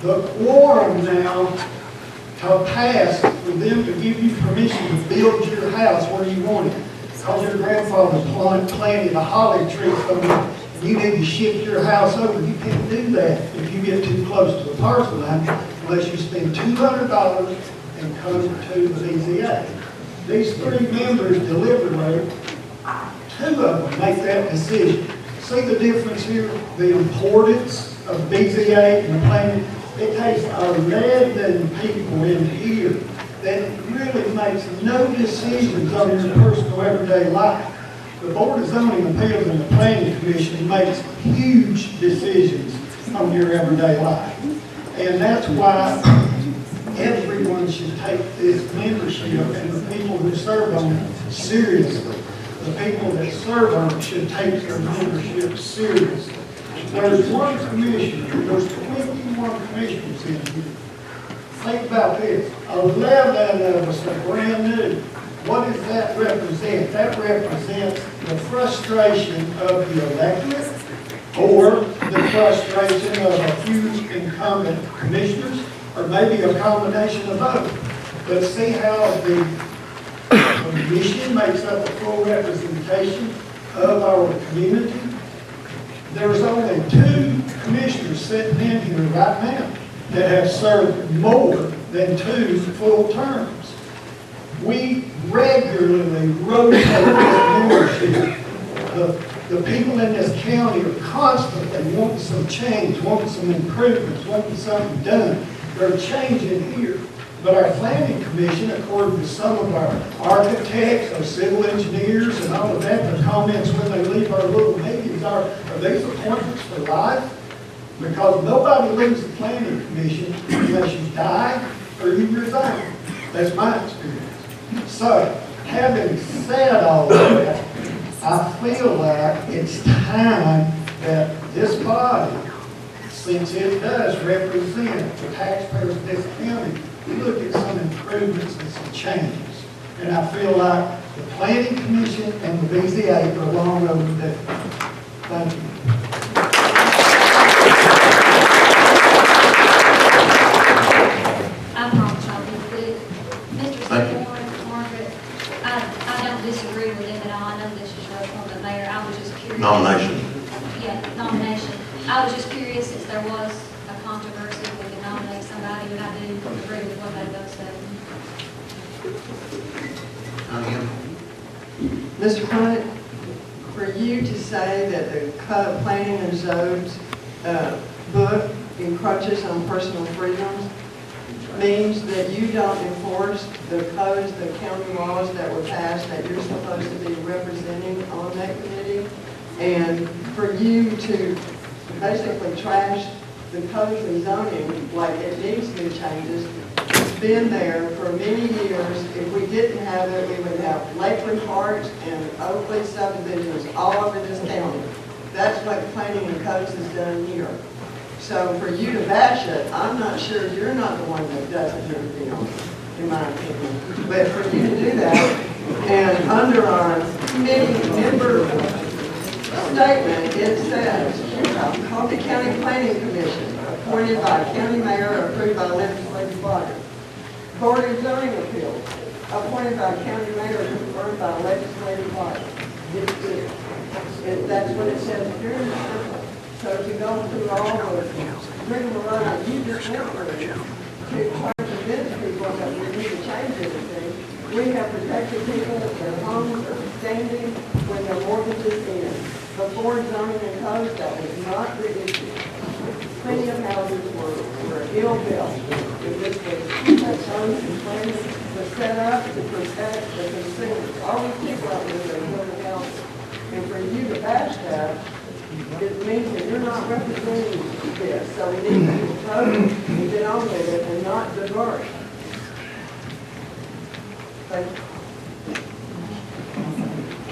The quorum now to pass for them to give you permission to build your house where you want it. Because your grandfather planted a holly tree somewhere, and you need to shift your house over. You can't do that if you get too close to the parcel line unless you spend $200 and come to the BZA. These 3 members deliberate. 2 of them make that decision. See the difference here? The importance of BZA and planning. It takes 11 people in here that really makes no decisions on your personal everyday life. The Board of Zoning Appeals and the Planning Commission makes huge decisions on your everyday life. And that's why everyone should take this membership and the people who serve on it seriously. The people that serve on it should take their membership seriously. There's 1 commissioner, there's 21 commissioners in here. Think about this, 11 of us are brand new. What does that represent? That represents the frustration of the electorate or the frustration of a few incumbent commissioners, or maybe a combination of both. But see how the commission makes up a full representation of our community? There's only 2 commissioners sitting in here right now that have served more than 2 full terms. We regularly rotate this membership. The people in this county are constantly wanting some change, wanting some improvements, wanting something done. They're changing here. But our planning commission, according to some of our architects, our civil engineers, and all of that, their comments when they leave our little meetings are these appointments for life? Because nobody leaves the planning commission unless you die or you resign. That's my experience. So, having said all of that, I feel like it's time that this body, since it does represent the taxpayers of this county, we look at some improvements and some changes. And I feel like The planning commission and the BZA are long overdue. Thank you. I promise I'll be quick. Mr. Thank you. Seymour, Margaret, I don't disagree with them at all. I know this is your appointment, Mayor. I was just curious. Nomination. Yeah, nomination. I was just curious, since there was a controversy, if we could nominate somebody, but I do agree with what they both said. Mr. Hunt, for you to say that the planning and zones book encroaches on personal freedoms means that you don't enforce the codes, the county laws that were passed that you're supposed to be representing on that committee. And for you to basically trash the codes and zoning like it needs new changes, it's been there for many years. If we didn't have it, we would have Lakeland Parks and Oakley subdivisions all over this county. That's what planning and codes has done here. So for you to bash it, I'm not sure you're not the one that does it here, in my opinion. But for you to do that, and under our committee member statement, it says, Coffee County Planning Commission, appointed by county mayor, approved by legislative body. Board of Zoning Appeals, appointed by county mayor, approved by legislative body. That's what it says here. So to go through all the rigmarole that you just went through, to try to convince people that we need to change anything, we have protected people, their homes are standing when their mortgages end. Before zoning and codes, that was not the issue. Plenty of houses were ill-built. It was that zoning and planning was set up to protect the consumers. All these people out there that are building houses. And for you to bash that, it means that you're not representing this, so we need to vote and get on with it and not divert. Thank you.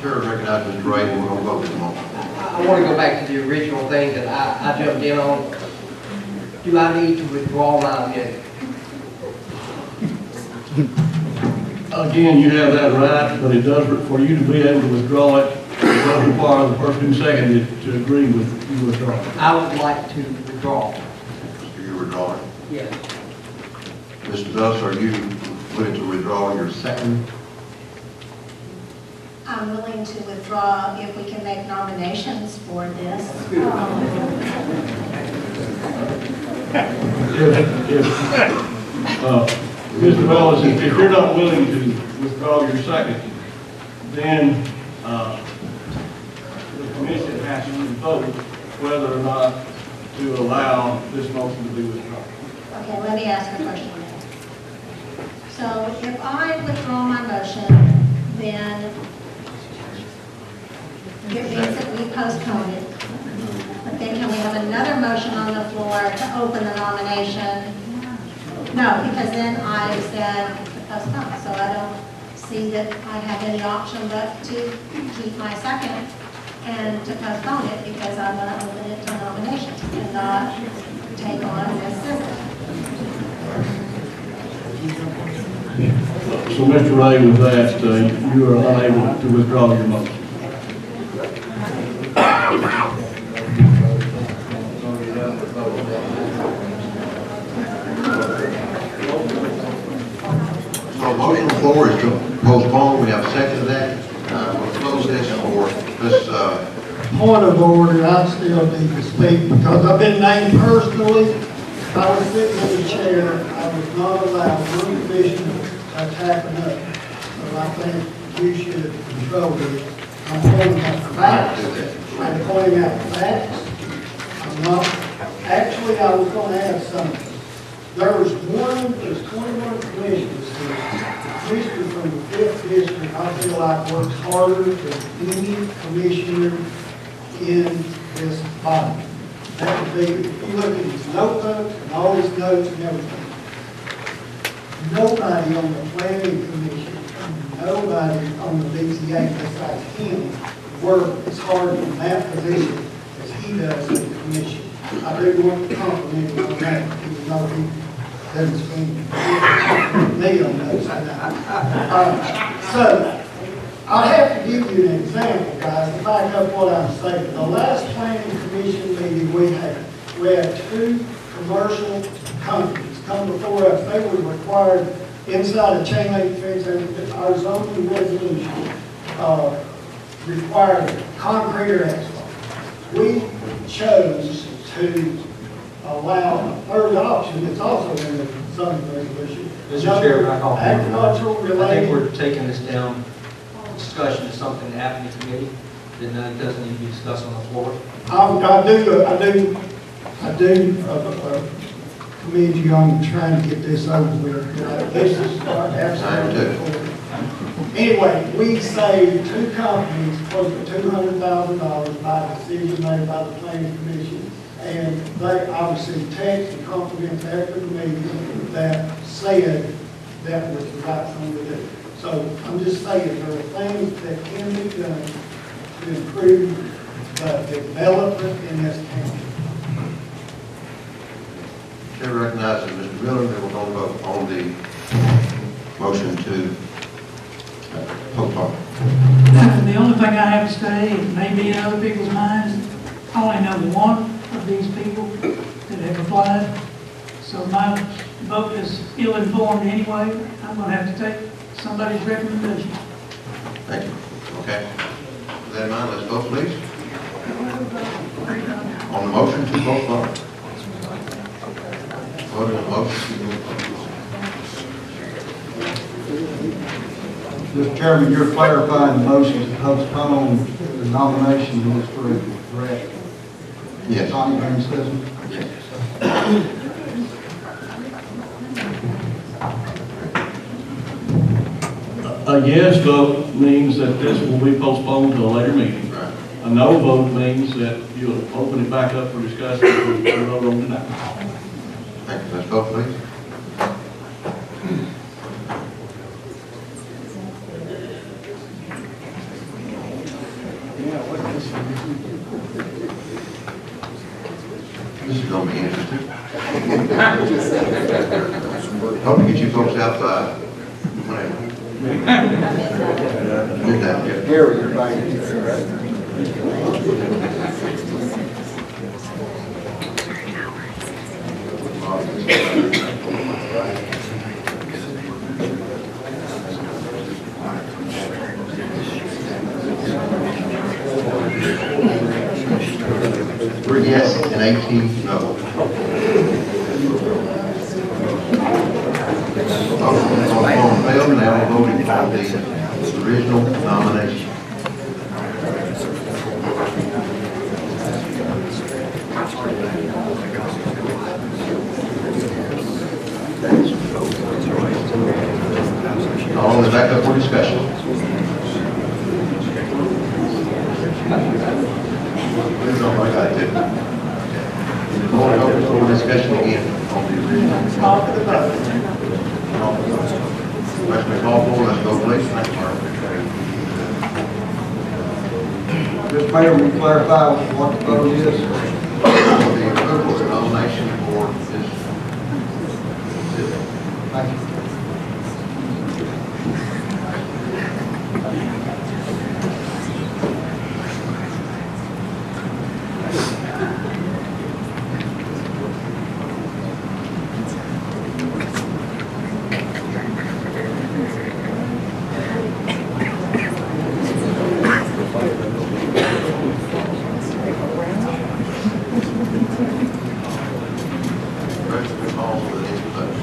Chair recognizes Mr. Ray, and we're going to vote in a moment. I want to go back to the original thing that I jumped in on. Do I need to withdraw my amendment? Again, you have that right, but it does, for you to be able to withdraw it, it does require the person who seconded it to agree with you withdrawing. I would like to withdraw. So you're withdrawing. Yes. Mr. Duss, are you willing to withdraw your second? I'm willing to withdraw if we can make nominations for this. Mr. Ellis, if you're not willing to withdraw your second, then the commission has to vote whether or not to allow this motion to be withdrawn. Okay, let me ask a question then. So if I withdraw my motion, then it means that we postpone it. But then can we have another motion on the floor to open the nomination? No, because then I said to postpone, so I don't see that I have any option but to keep my second and to postpone it because I'm going to open it to nomination and not take on this system. So, Mr. Ray, with that, you are unable to withdraw your motion. So motion on the floor is to postpone. We have a second to that. We'll close this for this, Point of order, I still need to speak because I've been named personally. I was sitting in the chair, I was not allowed one commissioner to attack another. So I think you should control this. I'm pointing out facts. I'm pointing out facts. I'm not, actually, I was going to add something. There's 21 commissioners here. The commissioner from the 5th district, I feel like works harder than any commissioner in this body. That would be, if you look at his notebooks and all his notes and everything, nobody on the planning commission, nobody on the BZA besides him work as hard in that position as he does in the commission. I do want to compliment him on that, even though he doesn't spend me on those. So, I have to give you an example, guys, to back up what I'm saying. The last planning commission meeting we had two commercial companies come before us. They were required inside a chain link fence, and our zoning resolution required concrete or asphalt. We chose to allow a third option that's also in the zoning resolution. Mr. Chairman, I call for order. Agricultural I think related. we're taking this down, discussion is something that happened in committee, then it doesn't need to be discussed on the floor. I do commend you on trying to get this over with. This is absolutely. Anyway, we saved two companies close to $200,000 by a decision made by the planning commission. And they obviously text and compliments after the meeting that said that was the right thing to do. So I'm just saying, there are things that can be done to improve the development in this county. Chair recognizes Mr. Miller, then we're going to vote on the motion to postpone. The only thing I have to say, it may be in other people's minds, I only know one of these people that have applied, so my vote is ill-informed anyway. I'm going to have to take somebody's recommendation. Thank you. Okay. With that in mind, let's vote, please. On the motion to postpone. Voting on the motion to postpone. Mr. Chairman, you're clarifying the motion to postpone the nomination of Ms. Brett. Yes. Connie Van Sism. Yes. A yes vote means that this will be postponed to a later meeting. Right. A no vote means that you'll open it back up for discussion and vote on tonight. Thank you. Let's vote, please. This is going to be interesting. Hope to get you folks outside. Whatever. Did that, yeah. Here, you're right. Three yes and 18 no. Motion on failed, now we're voting for the original nomination. All in the back up for discussion. I got it. Going over for discussion again on the original. Question call for, let's go please. Mr. Mayor, will you clarify what the vote is? The approval of the nomination for this. Thank you. Question call for the next vote.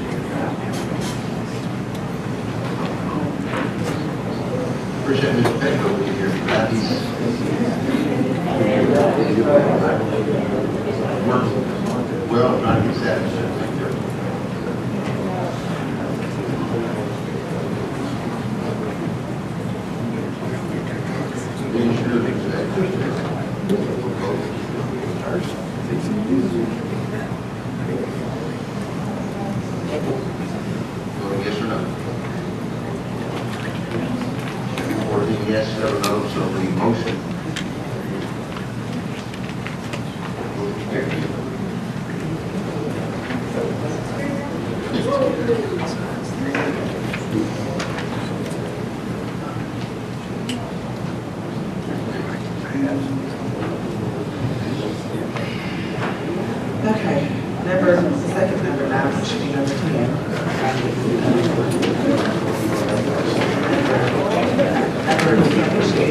Appreciate Mr. Petticoat being here tonight. He's worked well trying to get satisfied. Being sure yes or no? Or yes, or no, so the motion. Motion carries. Okay, the second number now, which should be number 10.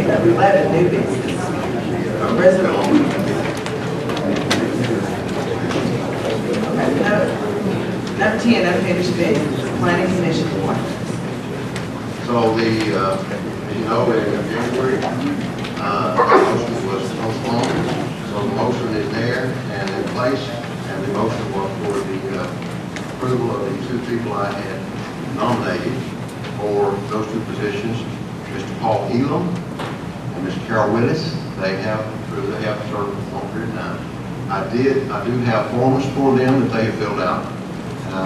Number 11, new business. Resident. Okay, number 10, unfinished business, planning commission appointments. So as you know, in January, the motion was postponed, so the motion is there and in place, and the motion was for the approval of the two people I had nominated for those two positions, Mr. Paul Elam and Mr. Carol Willis. They have served a long period of time. I do have forms for them that they have filled out, and I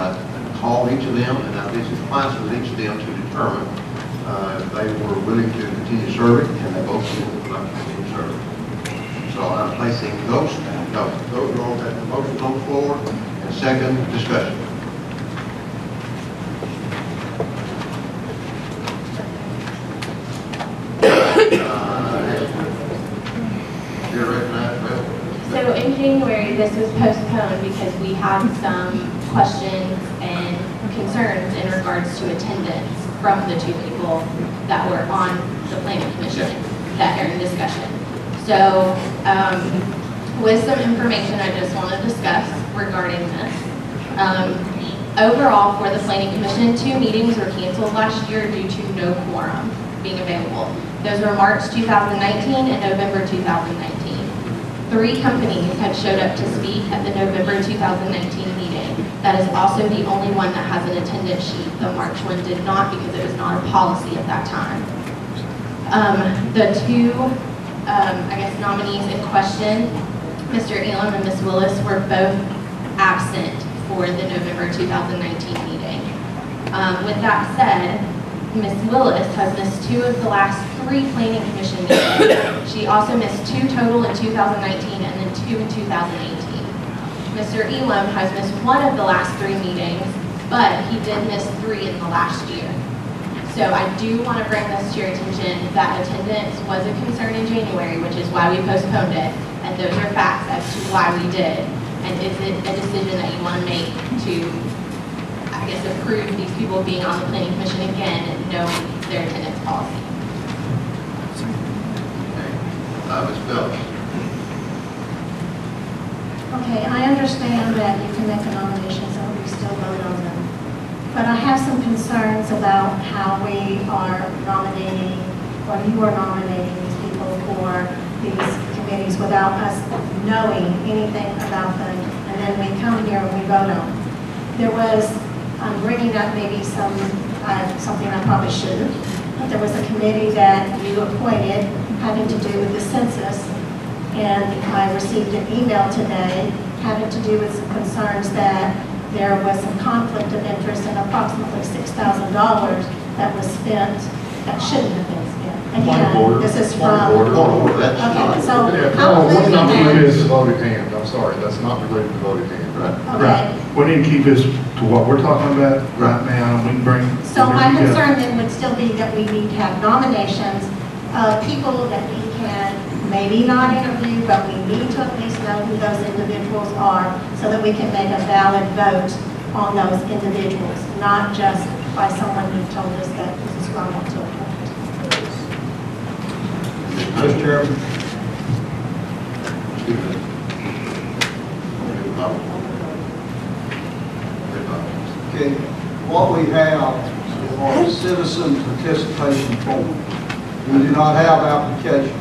called each of them, and I did some classes with each of them to determine if they were willing to continue serving, and they both said they would like to continue serving. So I'm placing those are on that motion on the floor, and second discussion. You're recognized, Bill. So in January, this was postponed because we had some questions and concerns in regards to attendance from the two people that were on the planning commission that are in discussion. So with some information I just want to discuss regarding this. Overall, for the planning commission, 2 meetings were canceled last year due to no quorum being available. Those were March 2019 and November 2019. 3 companies had showed up to speak at the November 2019 meeting. That is also the only one that has an attendance sheet. The March one did not because it was not a policy at that time. The 2, nominees in question, Mr. Elam and Ms. Willis, were both absent for the November 2019 meeting. With that said, Ms. Willis has missed 2 of the last 3 planning commission meetings. She also missed 2 total in 2019 and then 2 in 2018. Mr. Elam has missed 1 of the last 3 meetings, but he did miss 3 in the last year. So I do want to bring this to your attention that attendance was a concern in January, which is why we postponed it. And those are facts as to why we did. And is it a decision that you want to make to, approve these people being on the planning commission again and knowing their attendance policy? Ms. Phillips. Okay, I understand that you can make a nomination, so we still vote on them. But I have some concerns about how we are nominating, or you are nominating these people for these committees without us knowing anything about them, and then we come here and we vote on them. There was, I'm bringing up maybe something I probably shouldn't, but there was a committee that you appointed having to do with the census, and I received an email today having to do with some concerns that there was some conflict of interest and approximately $6,000 that was spent that shouldn't have been spent. Again, this is from. Okay, so I'm looking Not at. related to voted hand, I'm sorry, that's not related to voted hand. Okay, We need to keep this to what we're talking about right now, and we can bring. so my concern then would still be that we need to have nominations of people that we can maybe not interview, but we need to at least know who those individuals are so that we can make a valid vote on those individuals, not just by someone who told us that this is wrong up to a point. Mr. Chairman. Okay, what we have are citizen participation forms. We do not have applications.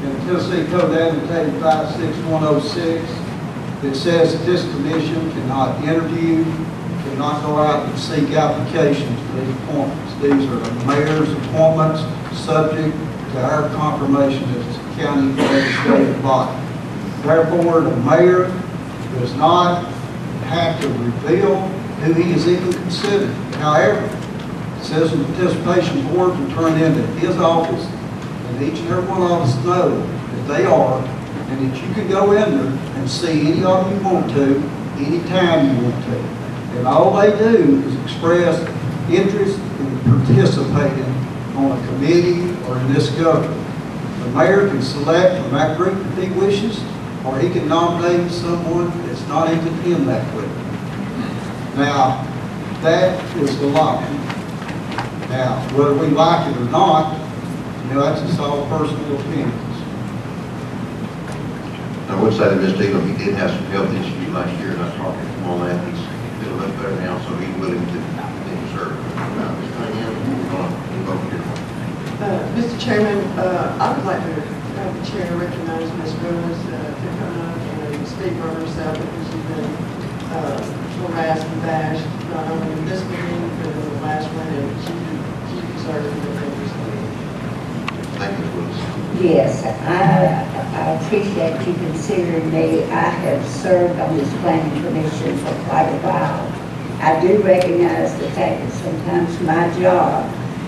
In Tennessee Code Annotated 56106, it says that this commission cannot interview, cannot go out and seek applications for these appointments. These are the mayor's appointments, subject to our confirmation as a county legislative body. Therefore, the mayor does not have to reveal who he is even considered. However, citizen participation boards are turned into his office, and each and every one of us know that they are, and that you can go in there and see any of them you want to, anytime you want to. And all they do is express interest in participating on a committee or in this government. The mayor can select from that group if he wishes, or he can nominate someone that's not into him that quick. Now, that is the law. Now, whether we like it or not, that's just all personal opinions. I would say that Mr. Elam, he did have some health issues last year, and I talked to him on that. He's feeling much better now, so he's willing to serve. Mr. Chairman, I would like to have the chair recognize Ms. Willis to come up and speak for herself because she's been harassed and bashed, not only in this meeting, but in the last one, and she deserves to be Thank you, Ms. Willis. Yes, I appreciate you considering me. I have served on this planning commission for quite a while. I do recognize the fact that sometimes my job,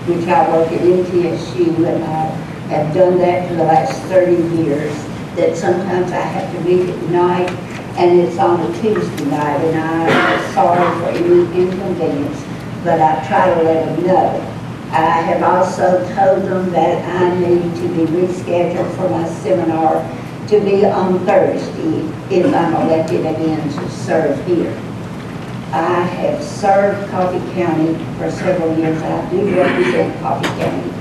which I work at MTSU, and I have done that for the last 30 years, that sometimes I have to meet at night, and it's on a Tuesday night, and I'm sorry for any inconvenience, but I try to let them know. I have also told them that I need to be rescheduled for my seminar to be on Thursday if I'm elected again to serve here. I have served Coffee County for several years. I do represent Coffee County,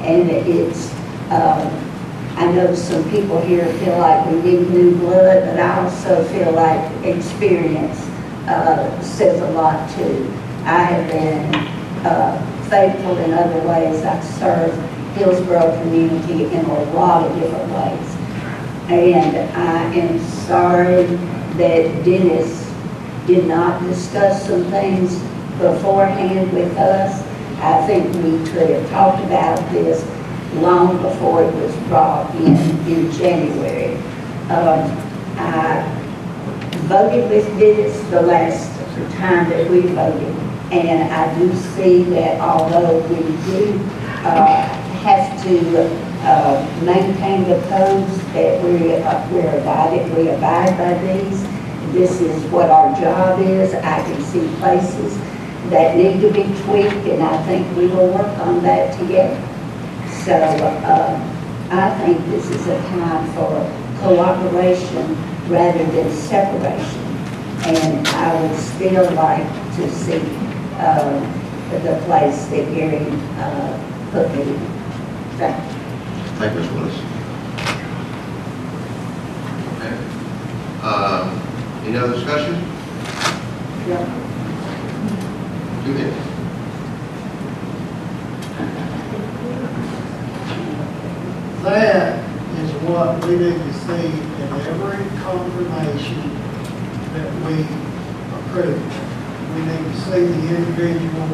and it's, I know some people here feel like we need new blood, but I also feel like experience says a lot too. I have been faithful in other ways. I've served Hillsborough community in a lot of different ways. And I am sorry that Dennis did not discuss some things beforehand with us. I think we could have talked about this long before it was brought in January. I voted with Dennis the last time that we voted. And I do see that although we do have to maintain the codes that we abide by these, this is what our job is. I can see places that need to be tweaked, and I think we will work on that together. So I think this is a time for cooperation rather than separation. And I would still like to see the place that Gary put me in. Thank you. Thank you, Ms. Willis. Okay. Any other discussion? Yeah. 2 minutes. That is what we need to see in every confirmation that we approve. We need to see the individual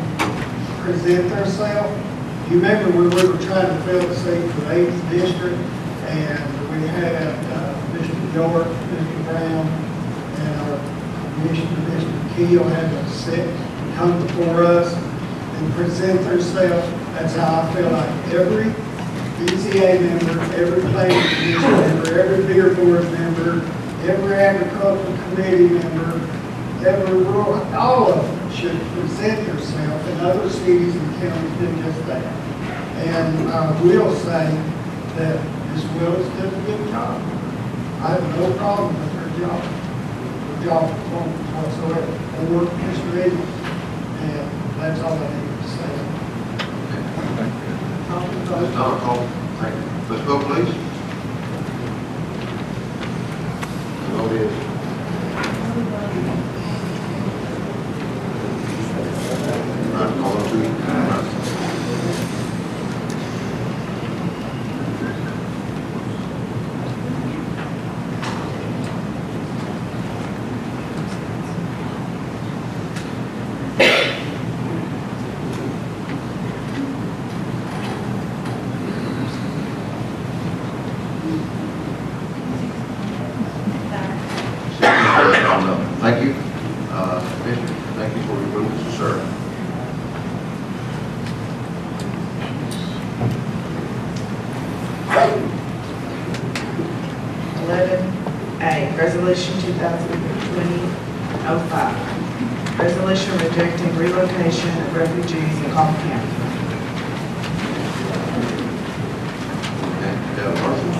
present themselves. You remember when we were trying to fill the seat for the 8th district, and we had Mr. York, Mr. Brown, and our commissioner, Mr. Keel, had to sit and come before us and present themselves. That's how I feel like every BCA member, every planning commission member, every beer board member, every agricultural committee member, every rural, all of them should present themselves, and other cities and counties do just that. And I will say that Ms. Willis did a good job. I have no problem with her job. Her job performance whatsoever. I work with Mr. Edwards, and that's all I need to say. Ms. Donna Cole, thank you. Ms. Pope, please. The vote is. Right, call it 2. Thank you. Commissioner, thank you for your willingness to serve. Resolution 2020-05. Resolution rejecting relocation of refugees in Coffee County. Okay, do you have a motion?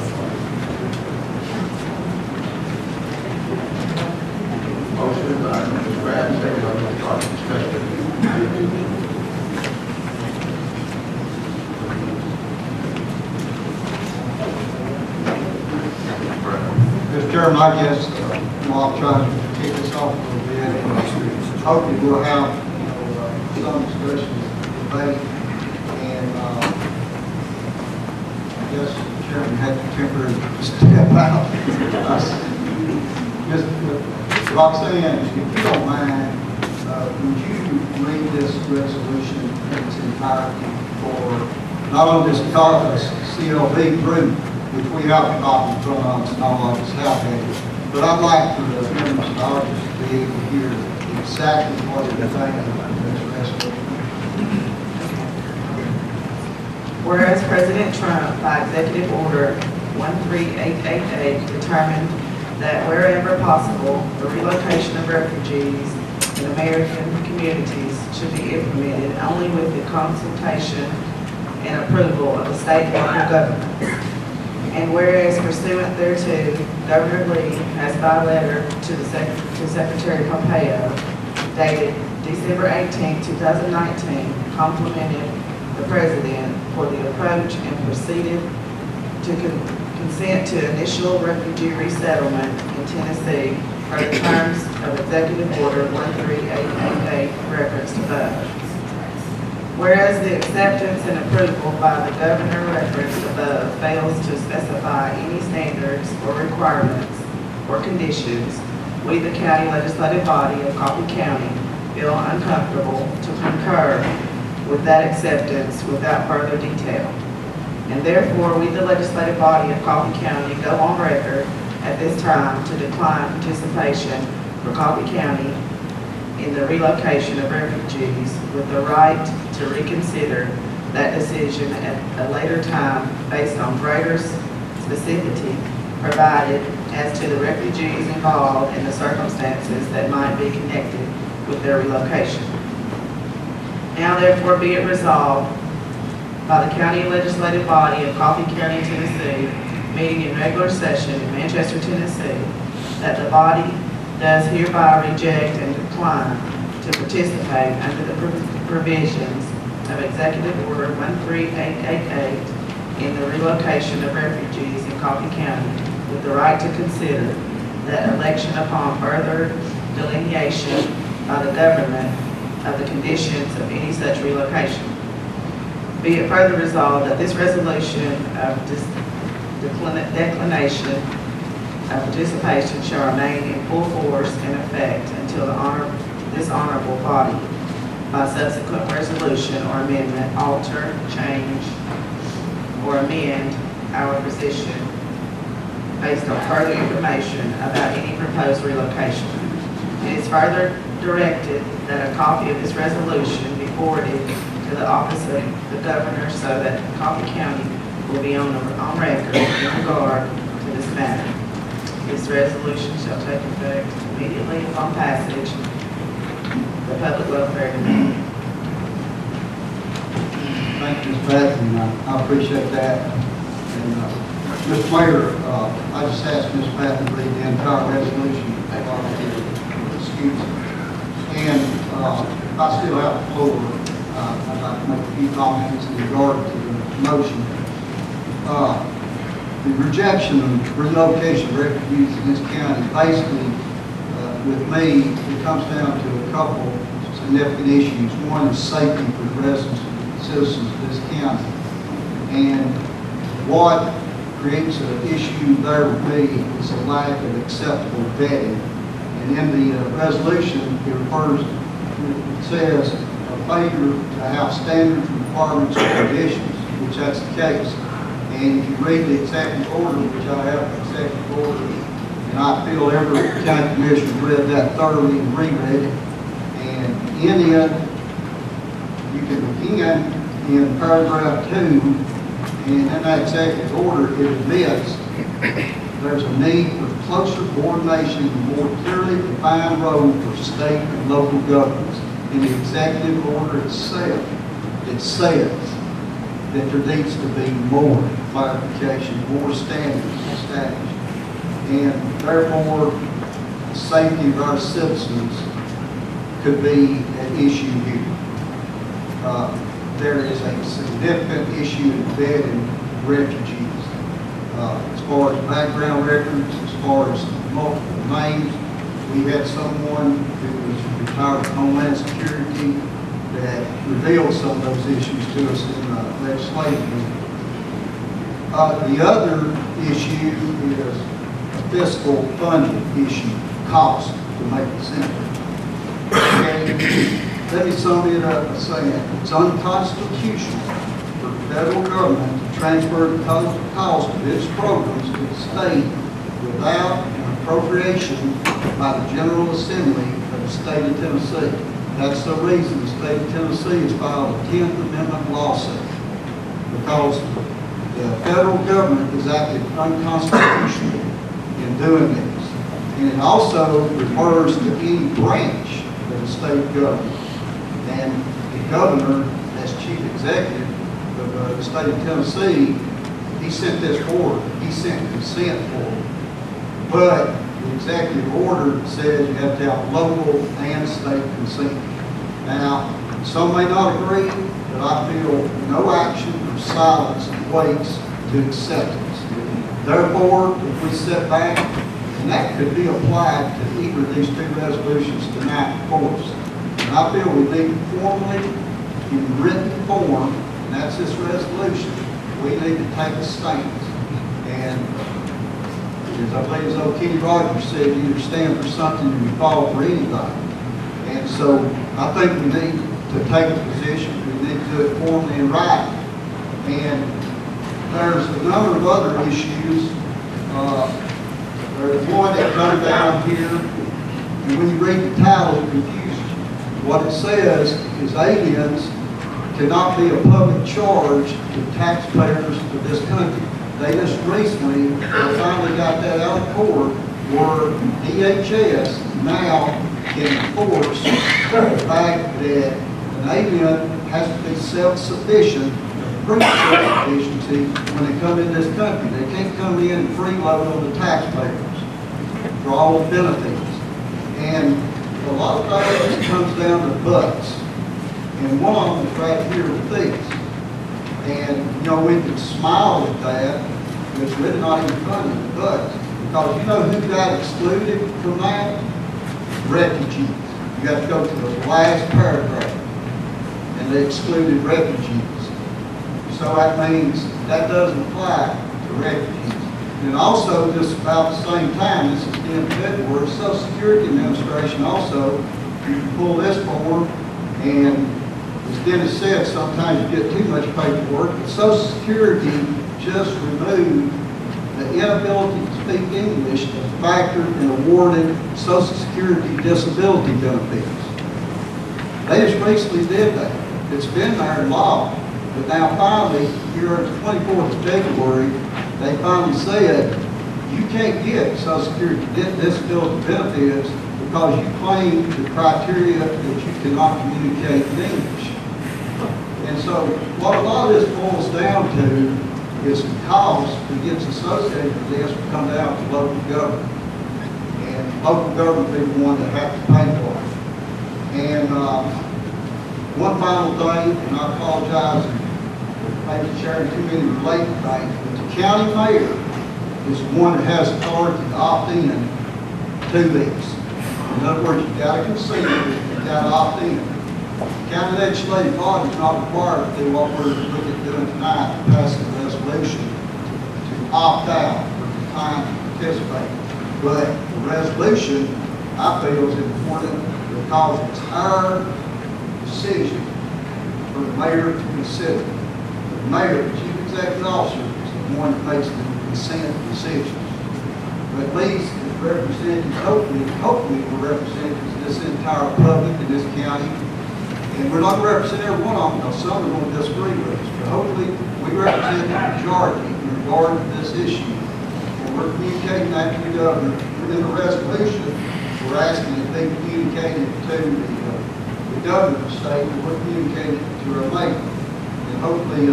Chairman, I guess, I'll try to kick this off a little bit, and hopefully we'll have, some discussion, debate, and, I guess the Chairman had to temporarily step out. Ms. Roxanne, if you don't mind, would you read this resolution in its entirety for not only this caucus, CLB group, which we have a copy from us, and all of us have had, but I'd like for the members of the audience to be able to hear exactly what you're thinking about this resolution. Whereas President Trump, by Executive Order 13888, determined that wherever possible, the relocation of refugees in American communities should be implemented only with the consultation and approval of the state and local governments. And whereas pursuant thereto, Governor Lee has by letter to Secretary Pompeo dated December 18, 2019, complimented the President for the approach and proceeded to consent to initial refugee resettlement in Tennessee per the terms of Executive Order 13888 referenced above. Whereas the acceptance and approval by the Governor referenced above fails to specify any standards or requirements or conditions, we, the county legislative body of Coffee County, feel uncomfortable to concur with that acceptance without further detail. And therefore, we, the legislative body of Coffee County, go on record at this time to decline participation for Coffee County in the relocation of refugees with the right to reconsider that decision at a later time based on greater specificity provided as to the refugees involved and the circumstances that might be connected with their relocation. Now therefore be it resolved by the County Legislative Body of Coffee County, Tennessee, meeting in regular session in Manchester, Tennessee, that the body does hereby reject and decline to participate under the provisions of Executive Order 13888 in the relocation of refugees in Coffee County with the right to consider that election upon further delineation by the government of the conditions of any such relocation. Be it further resolved that this resolution of declination of participation shall remain in full force and effect until this honorable body, by subsequent resolution or amendment, alter, change, or amend our position based on further information about any proposed relocation. It is further directed that a copy of this resolution be forwarded to the office of the governor so that Coffee County will be on record in regard to this matter. This resolution shall take effect immediately upon passage the public welfare demand. Thank you, Ms. Beth, and I appreciate that. And, Mr. Mayor, I just asked Ms. Beth to read the entire resolution. Excuse me. And I still have the floor. I'd like to make a few comments in regard to the motion. The rejection of relocation of refugees in this county, basically, with me, it comes down to a couple significant issues. One is safety for the residents and citizens of this county. And what creates an issue there with me is a lack of acceptable vetting. And in the resolution, it says a failure to have standards, requirements, and conditions, which that's the case. And if you read the executive order, which I have the executive order, and I feel every county commissioner read that thoroughly and reread it. And in it, you can begin in paragraph 2, and in that executive order, it admits there's a need for closer coordination and more clearly defined role for state and local governments. In the executive order itself, it says that there needs to be more clarification, more standards established. And therefore, the safety of our citizens could be an issue here. There is a significant issue in vetting refugees. As far as background records, as far as multiple names. We had someone who was retired from Homeland Security that revealed some of those issues to us in legislative meeting. The other issue is a fiscal funding issue, cost, to make it simple. And let me sum it up by saying it's unconstitutional for the federal government to transfer the total cost of its programs to the state without an appropriation by the General Assembly of the state of Tennessee. That's the reason the state of Tennessee has filed a 10th Amendment lawsuit, because the federal government has acted unconstitutional in doing this. And it also refers to any branch of the state government. And the governor, as chief executive of the state of Tennessee, he sent this forward. He sent consent forward. But the executive order says you have to have local and state consent. Now, some may not agree, but I feel no action or silence equates to acceptance. Therefore, if we sit back, and that could be applied to either of these two resolutions tonight before us. And I feel we need formally, in written form, and that's this resolution, we need to take a stance. And as I believe as old Kenny Rogers said, you either stand for something or you fall for anything. And so I think we need to take a position, we need to do it formally and right. And there's a number of other issues. There's one that comes down here, and when you read the title, it confuses you. What it says is aliens cannot be a public charge to taxpayers of this country. They just recently finally got that out of court, where DHS now can enforce the fact that an alien has to be self-sufficient, pre-sufficiency when they come in this country. They can't come in and freeload on the taxpayers for all the benefits. And a lot of times it comes down to buts. And one of them is right here with these. And, you know, we can smile at that, but it's really not even funny, but because you know who got excluded from that? Refugees. You got to go to the last paragraph, and they excluded refugees. So that means that doesn't apply to refugees. And also, just about the same time, this is in February, Social Security Administration also, you can pull this form, and as Dennis said, sometimes you get too much paperwork, but Social Security just removed the inability to speak English as a factor in awarding Social Security disability benefits. They just recently did that. It's been there in law, but now finally, here on the 24th of February, they finally said, you can't get Social Security disability benefits because you claim the criteria that you cannot communicate in English. And so what a lot of this boils down to is the cost that gets associated with this will come down to local government. And local government will be the one that have to pay for it. And one final thing, and I apologize for maybe sharing too many related things, but the county mayor is the one that has authority to opt in to this. In other words, you've got to concede, you've got to opt in. County legislative body is not required to do what we're looking at doing tonight, to pass a resolution to opt out or decline to participate. But the resolution, I feel, is important because it's our decision for the mayor to consider. The mayor, the chief executive officer, is the one that makes the consent decisions. But at least as representatives, hopefully we're representatives of this entire public in this county. And we're not going to represent every one of them because some are going to disagree with us. But hopefully we represent the majority in regard to this issue. And we're communicating that to the governor. Within the resolution, we're asking it be communicated to the governor of the state, and we're communicating it to our mayor. And hopefully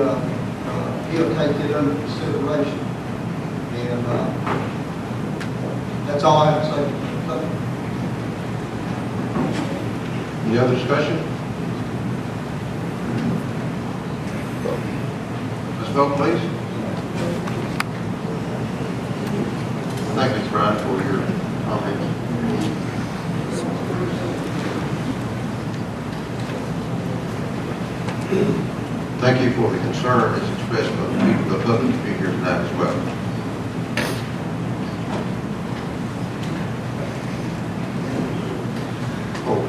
he'll take it under consideration. And that's all I have to say. Any other discussion? Let's vote, please. Thank you, Mr. Brian, for Thank you for the concern that's expressed by the people, the public to be here tonight as well. Oh,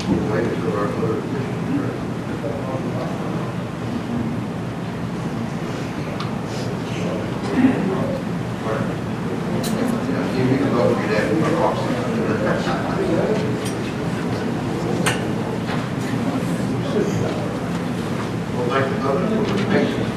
we'll wait until our other commissioners. Yeah, you can vote for that for proxy. We'll thank the public for their patience.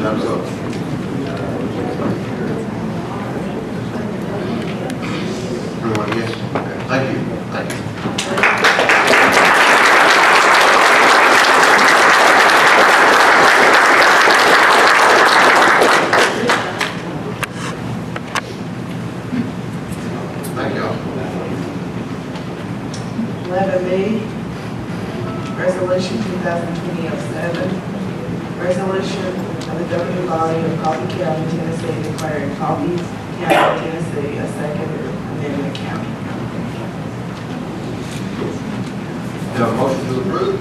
Time's up. Everyone, yes? Okay. Thank you. Thank you. Thank you all. 11B, Resolution 2020-07, resolution of the governing body of Coffee County, Tennessee, declaring Coffee County, Tennessee a second amendment county. Have a motion to approve?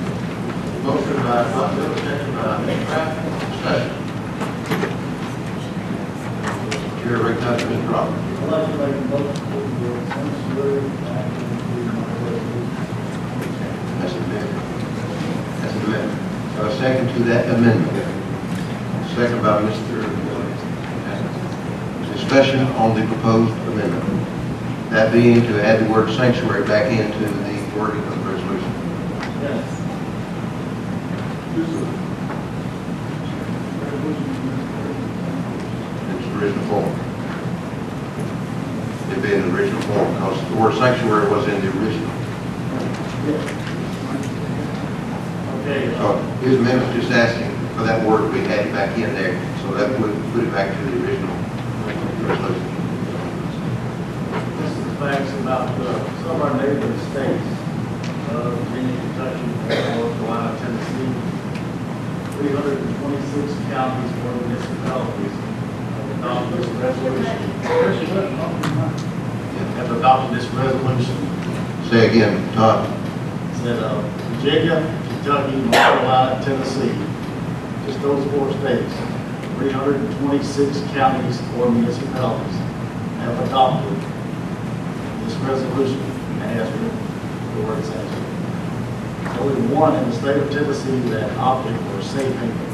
Motion by Dr. Miller, second by Ms. Pratt. Discussion. Chair recognizes Mr. Roberts. I'd like to make a motion for sanctuary. That's an amendment. That's an amendment. A second to that amendment. Second by Mr. Miller. Discussion on the proposed amendment. That being to add the word sanctuary back into the wording of the resolution. Yes. Its original form. It being the original form, because the word sanctuary was in the original. Okay. So his amendment is just asking for that word to be added back in there, so that would put it back to the original resolution. This is the facts about some of our neighboring states, Virginia, Kentucky, North Carolina, Tennessee, 326 counties or municipalities have adopted this resolution. Have adopted this resolution. Say again, Todd. It said Virginia, Kentucky, North Carolina, Tennessee, just those 4 states, 326 counties or municipalities have adopted this resolution as the word says. Only one in the state of Tennessee that opted for safe haven.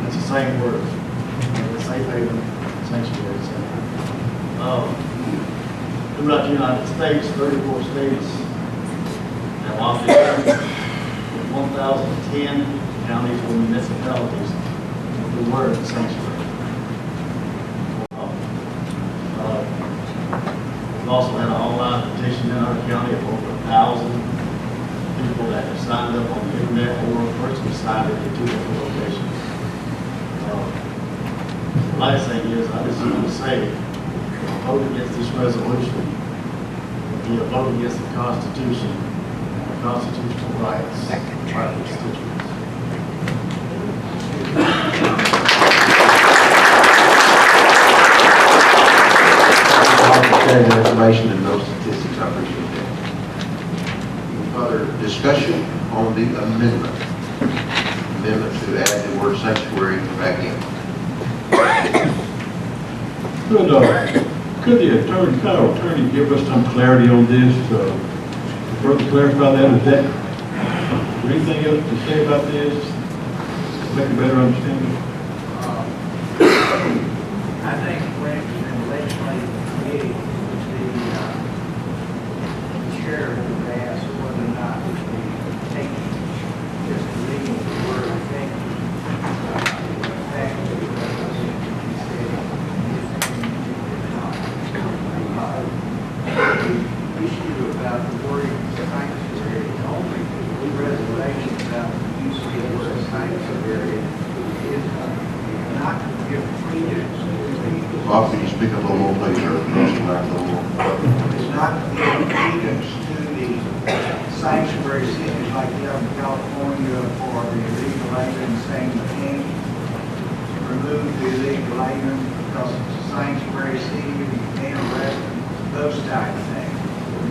It's the same word. Safe haven, sanctuary. Throughout the United States, 34 states have opted for 1,010 counties or municipalities with the word sanctuary. We've also had an online petition in our county of over 1,000 people that have signed up on the internet or personally signed it in 2 different locations. The last thing is, I just want to say, vote against this resolution. be a vote against the Constitution, and constitutional rights of our constituents. I'll share the information and those statistics. I appreciate that. Any further discussion on the amendment? Amendment to add the word sanctuary back in. Could the attorney give us some clarity on this, further clarify that? Is there anything else to say about this? Make a better understanding? I think when it's in the legislative committee, the chair would ask whether or not we take just the legal word, I think, back to the issue about the word sanctuary, the only reservation about the use of the word sanctuary is not to give credence to the Bob, could you speak a little more, please, or close the mic a little more? It's not to give credence to the sanctuary cities like you have in California for the illegal alien saying you can't remove the illegal alien because it's a sanctuary city and you can't arrest them, those type of things.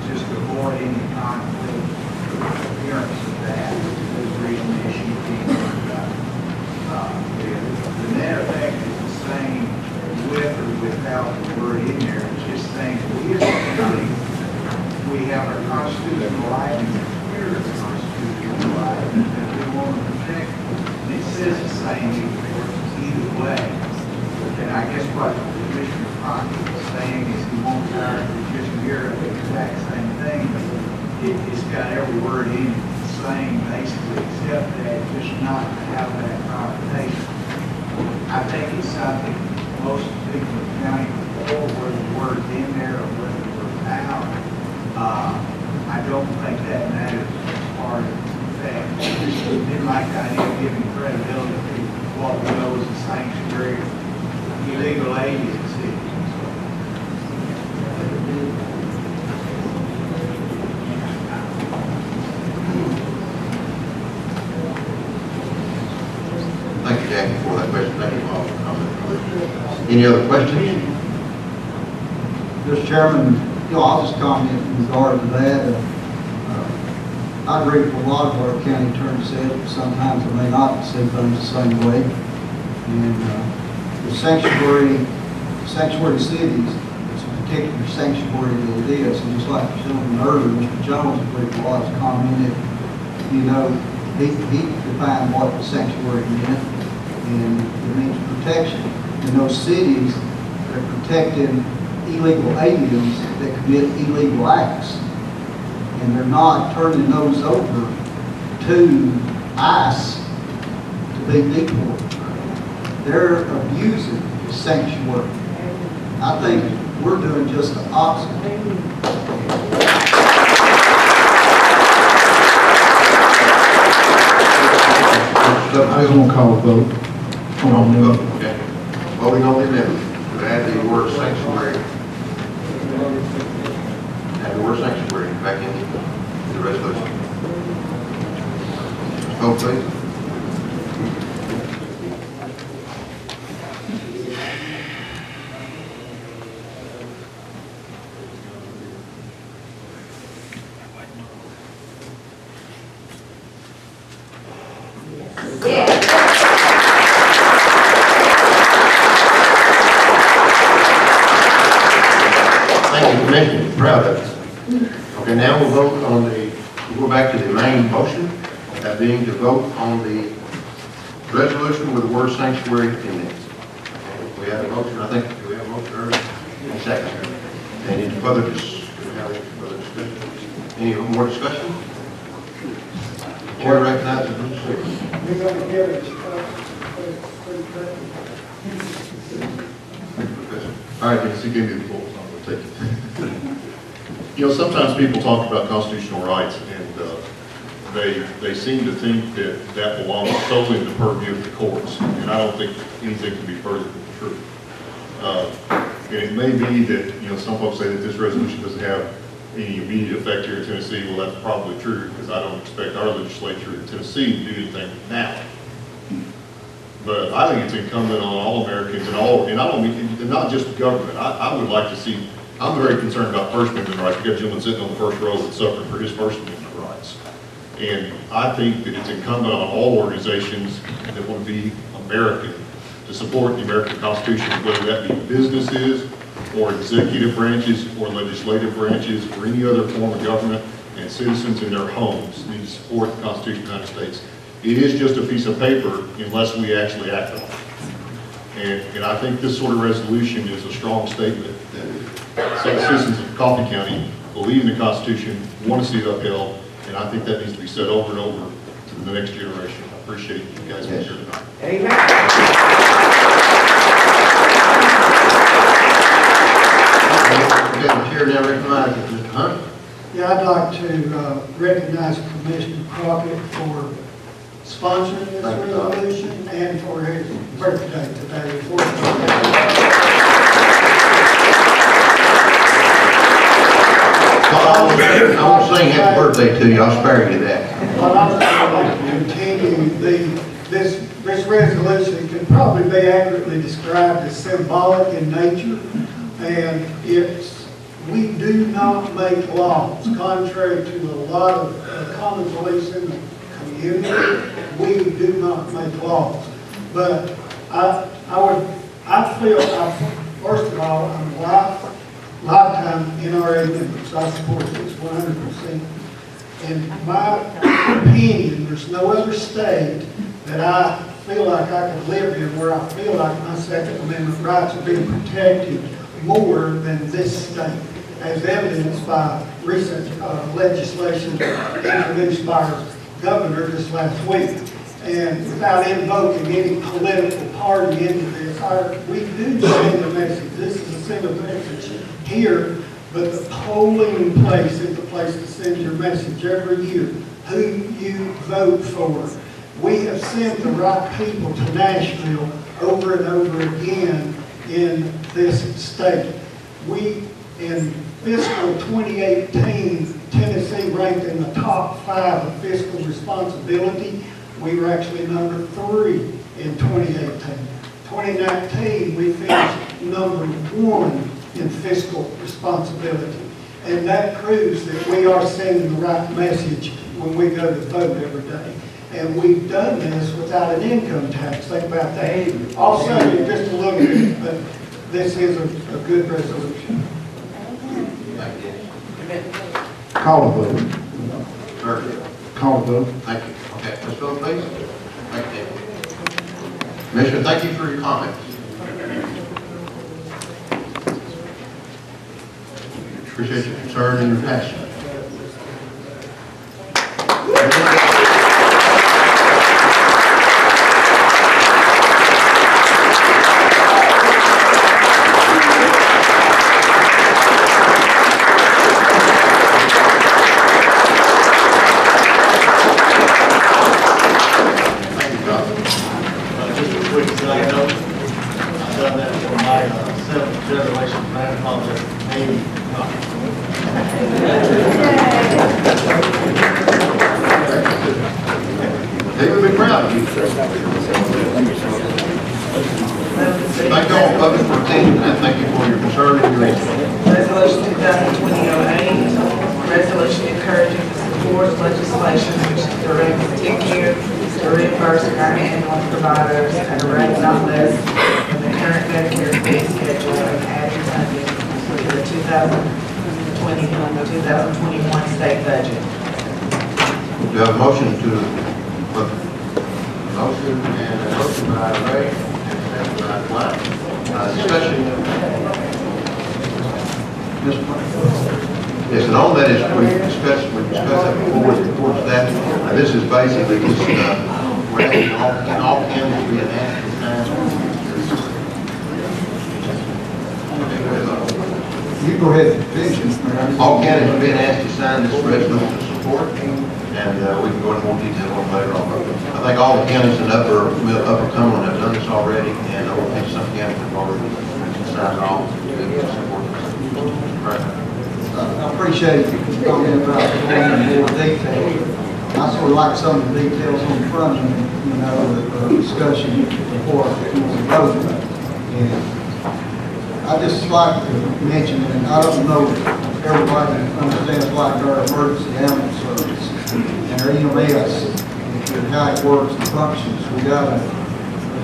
Just to avoid any conflict or appearance of that. There's a reason the issue being brought up. The net effect is the same with or without the word in there. It's just things we as a county, we have our constitutional right and the spirit of the constitutional right that we want to protect. And it says the same either way. And I guess what Commissioner Crockett was saying is he won't hire just mirror the exact same thing, but it's got every word in it the same basically, except that just not to have that connotation. I think it's something most people in the county before, whether the word's in there or whether it's out. I don't think that matters as far as the fact. It's been like the idea of giving credibility to what we know as a sanctuary illegal aliens. Thank you, Jackie, for that question. Thank you, Bob, for comment. Any other questions? Mr. Chairman, I'll just comment in regard to that. I agree with a lot of what our county attorney said. Sometimes I may not see things the same way. And the sanctuary cities, it's a particular sanctuary that it is. And just like the gentleman earlier, Mr. Jones, I believe was commented, he defined what the sanctuary meant, and it means protection. In those cities, they're protecting illegal aliens that commit illegal acts. And they're not turning those over to ICE to be deported. They're abusing the sanctuary. I think we're doing just the opposite. I just want to call a vote. Okay. Voting on the amendment to add the word sanctuary. Add the word sanctuary back into the resolution. Vote, please. Thank you, Commissioner. Proud of you. Okay, now we'll vote on we'll go back to the main motion, that being to vote on the resolution with the word sanctuary in it. We have a motion, I think, do we have a motion earlier? And a second. Any further discussion? Any more discussion? Chair recognizes Bruce Siegel. We're going to give it, All right, Nancy, give me the floor. I'm going to take it. You know, sometimes people talk about constitutional rights, and they seem to think that that belongs solely in the purview of the courts, and I don't think anything can be further from the truth. And it may be that, you know, some folks say that this resolution doesn't have any immediate effect here in Tennessee. Well, that's probably true, because I don't expect our legislature in Tennessee to do anything now. But I think it's incumbent on all Americans and I don't mean, and not just government. I would like to see, I'm very concerned about First Amendment rights. We've got a gentleman sitting on the first row that's suffering for his First Amendment rights. And I think that it's incumbent on all organizations that want to be American to support the American Constitution, whether that be businesses or executive branches or legislative branches or any other form of government, and citizens in their homes need to support the Constitution of the United States. It is just a piece of paper unless we actually act on it. And I think this sort of resolution is a strong statement that citizens of Coffee County believe in the Constitution, want to see it upheld, and I think that needs to be said over and over to the next generation. I appreciate you guys being here tonight. Okay, the chair now recognizes Mr. Hunt. Yeah, I'd like to recognize Commissioner Crockett for sponsoring this resolution and for his birthday today. I won't sing happy birthday to you, I'll spare you that. I'd also like to continue this resolution can probably be accurately described as symbolic in nature, and we do not make laws, contrary to a lot of common beliefs in the community. We do not make laws, but I feel, first of all, I'm lifetime NRA member, so I support this 100%. In my opinion, there's no other state that I feel like I could live in where I feel like my Second Amendment rights are being protected more than this state, as evidenced by recent legislation introduced by our governor just last week. And without invoking any political party into this, we do send a message. This is a single message here, but the polling place is the place to send your message every year. Who you vote for. We have sent the right people to Nashville over and over again in this state. In fiscal 2018, Tennessee ranked in the top 5 of fiscal responsibility. We were actually number 3 in 2018. 2019, we finished number 1 in fiscal responsibility. And that proves that we are sending the right message when we go to vote every day. And we've done this without an income tax. Think about that. I'll show you just a little bit, but this is a good resolution. Call a vote. Sir. Call a vote. Thank you. Okay, let's vote, please. Thank you. Commissioner, thank you for your comments. Appreciate your concern and your passion. Just a quick side note, I've done that for my 7th generation grandfather, Amy Crockett. They would be proud of you. Thank you all, public, for attending tonight. Thank you for your concern and your interest. Resolution 2020-08, resolution encouraging the support of legislation which directs TICU to reimburse our ambulance providers at a rate not less than the current Medicare fee schedule and adding funding to the 2021 state budget. Do you have a motion to, motion and a motion by Ray and a second by Black. Discussion. Yes, and all that is, we discussed that before with staff. This is basically just, we're asking all counties to be an action time. You go ahead and finish it. All counties have been asked to sign this resolution of support, and we can go into more detail on later on. I think all the counties in Upper Cumberland have done this already, and I think some counties have already signed off to support this. Right. I appreciate the comment about going into more detail. I sort of like some of the details on the front end, you know, the discussion before it was voted. And I just like to mention, and I don't know if everybody understands like our emergency ambulance service and our EMS and how it works and functions. We got a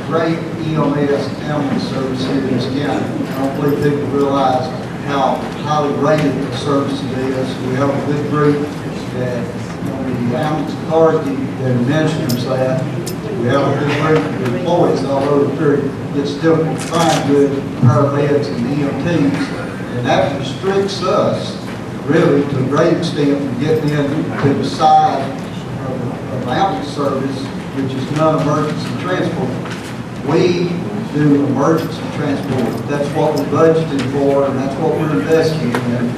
great EMS ambulance service here in this county. I don't believe people realize how highly rated the service it is. We have a good group that, the ambulance authority that administers that. We have a good group of employees, although it's difficult to find good paramedics and EMTs. And that restricts us really to a great extent from getting into the side of ambulance service, which is non-emergency transport. We do emergency transport. That's what we're budgeted for, and that's what we're investing in.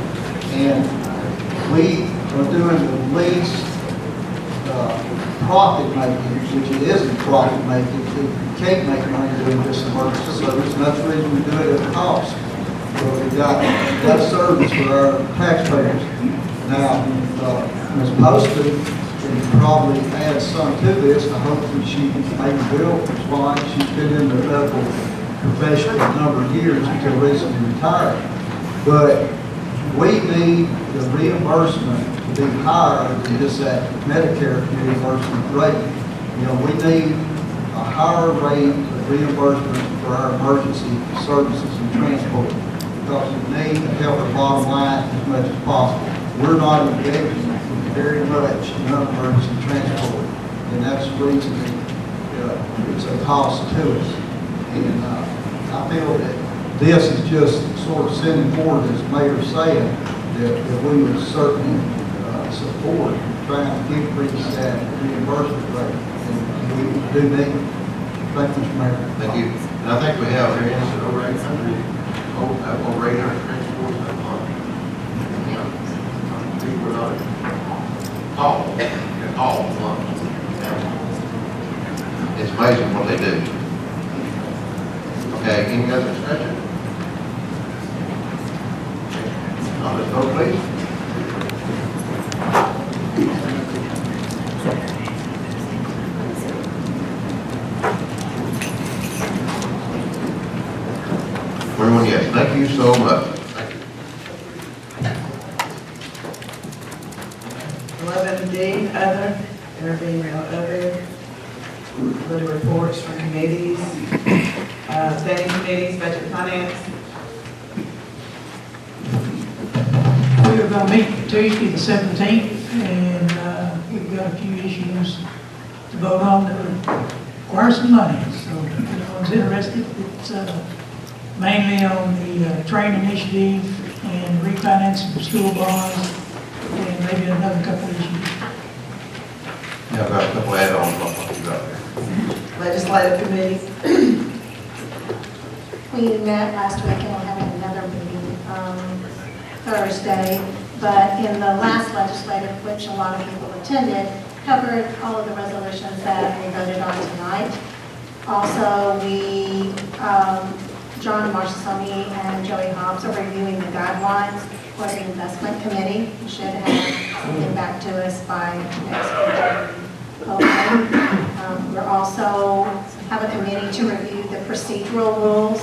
And we are doing the least profit making, which it isn't profit making. You can't make money doing this emergency service, and that's the reason we do it at a cost. So we got that service for our taxpayers. Now, Ms. Poston can probably add some to this, and hopefully she maybe will respond. She's been in the medical profession for a number of years until recently retired. But we need the reimbursement to be higher than just that Medicare reimbursement rate. You know, we need a higher rate of reimbursement for our emergency services and transport because we need to help our bottom line as much as possible. We're not engaging very much in emergency transport, and that's the reason it's a cost to us. And I feel that this is just sort of sending forward, as the mayor said, that we would certainly support trying to increase that reimbursement rate. And we do need it. Thank you, Mr. Mayor. Thank you. And I think we have here in over 800 transports that month. People are not all month. It's amazing what they do. Okay, any other discussion? Let's vote, please. Everyone, yes. Thank you so much. Thank you. 11D, other, intervening other, little reports from committees, standing committees, budget and finance. We are going to meet Tuesday the 17th, and we've got a few issues to vote on that require some money. So if anyone's interested, it's mainly on the train initiative and refinancing of school bonds, and maybe another couple of issues. Yeah, I've got a couple add-ons on what you got there. Legislative committees. We met last week and we're having another meeting Thursday, but in the last legislative, which a lot of people attended, covered all of the resolutions that we voted on tonight. Also, we, John Marshallsoni and Joey Hobbs are reviewing the guidelines for the investment committee. We should have something back to us by next week. Okay. We're also have a committee to review the procedural rules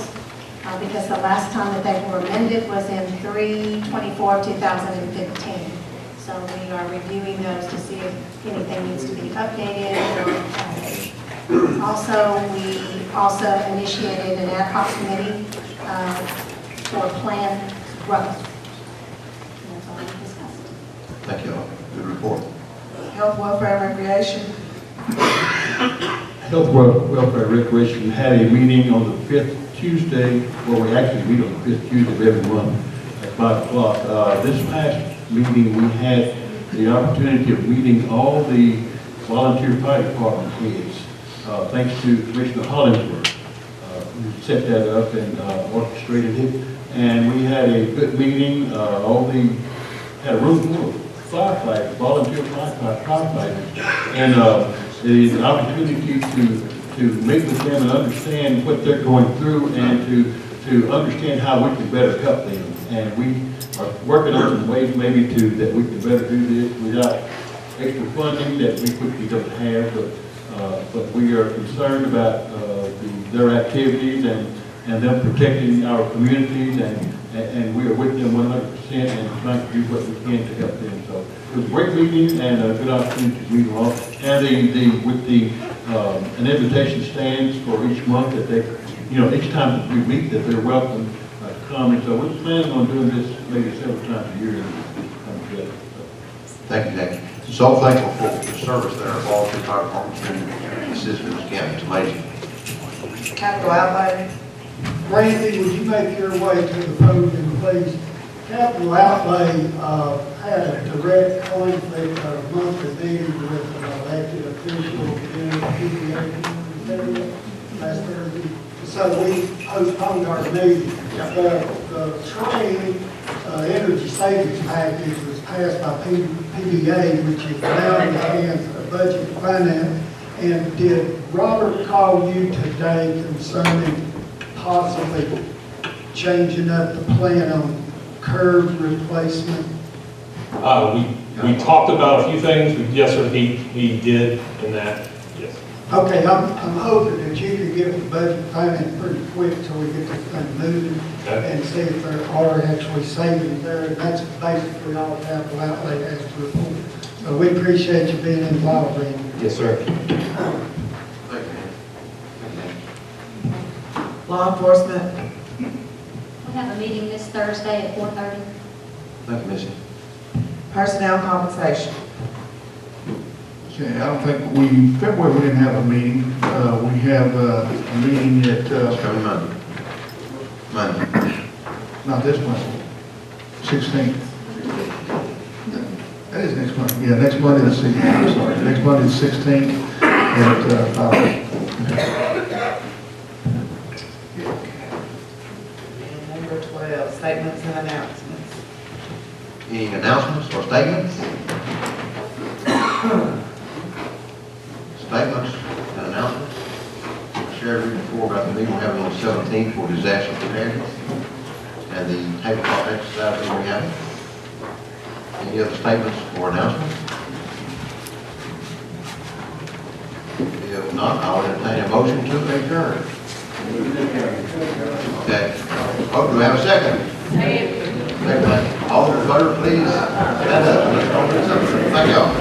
because the last time that they were amended was in 3/24/2015. So we are reviewing those to see if anything needs to be updated or added. Also, we also initiated an ad hoc committee for planned growth. And that's all we discussed. Thank you all. Good report. Health, welfare, and recreation. Health, Welfare, and Recreation had a meeting on the 5th Tuesday, well, we actually meet on the 5th Tuesday of every month at 5 o'clock. This past meeting, we had the opportunity of meeting all the volunteer fire department heads, thanks to Commissioner Hollingsworth, who set that up and orchestrated it. And we had a good meeting, had a room full of firefighters, volunteer firefighters, and the opportunity to meet with them and understand what they're going through and to to understand how we can better help them. And we are working on some ways maybe that we can better do this without extra funding that we quickly don't have, but we are concerned about their activities and them protecting our communities, and we are with them 100% and trying to do what we can to help them. So it was a great meeting and a good opportunity to meet them all. And an invitation stands for each month that they, each time that we meet, that they're welcome to come. And so we're planning on doing this maybe several times a year. Thank you, Jackie. So thankful for the service there of all the fire departments and assist in this county. It's amazing. Capital outlay. Randy, would you make your way to the podium, please? Capital outlay had a direct conflict of monthly meeting with an elected official in the PBA last Thursday. So we postponed our meeting. The train energy savings package was passed by PBA, which is now in the hands of Budget and Finance. And did Robert call you today concerning possibly changing up the plan on curb replacement? We talked about a few things. Yes, sir, he did in that, yes. Okay, I'm hoping that you can get the budget finance pretty quick so we get this thing moving and see if there are actually savings there. And that's basically all capital outlay has to report. So we appreciate you being involved in it. Yes, sir. Law enforcement. We have a meeting this Thursday at 4:30. Thank you, Missy. Personnel compensation. Okay, I don't think February we didn't have a meeting. We have a meeting at, It's coming Monday. not this Monday, 16th. That is next Monday. Yeah, next Monday the 16th, I'm sorry. Next Monday the 16th at 5. Number 12, statements and announcements. Any announcements or statements? Statements and announcements. I shared with you before about the meeting we're having on the 17th for disaster preparedness and the tabletop exercise that we're having. Any other statements or announcements? If not, I'll entertain a motion to adjourn. Okay. Oh, do we have a second? Second. All in favor, please stand up. Thank y'all.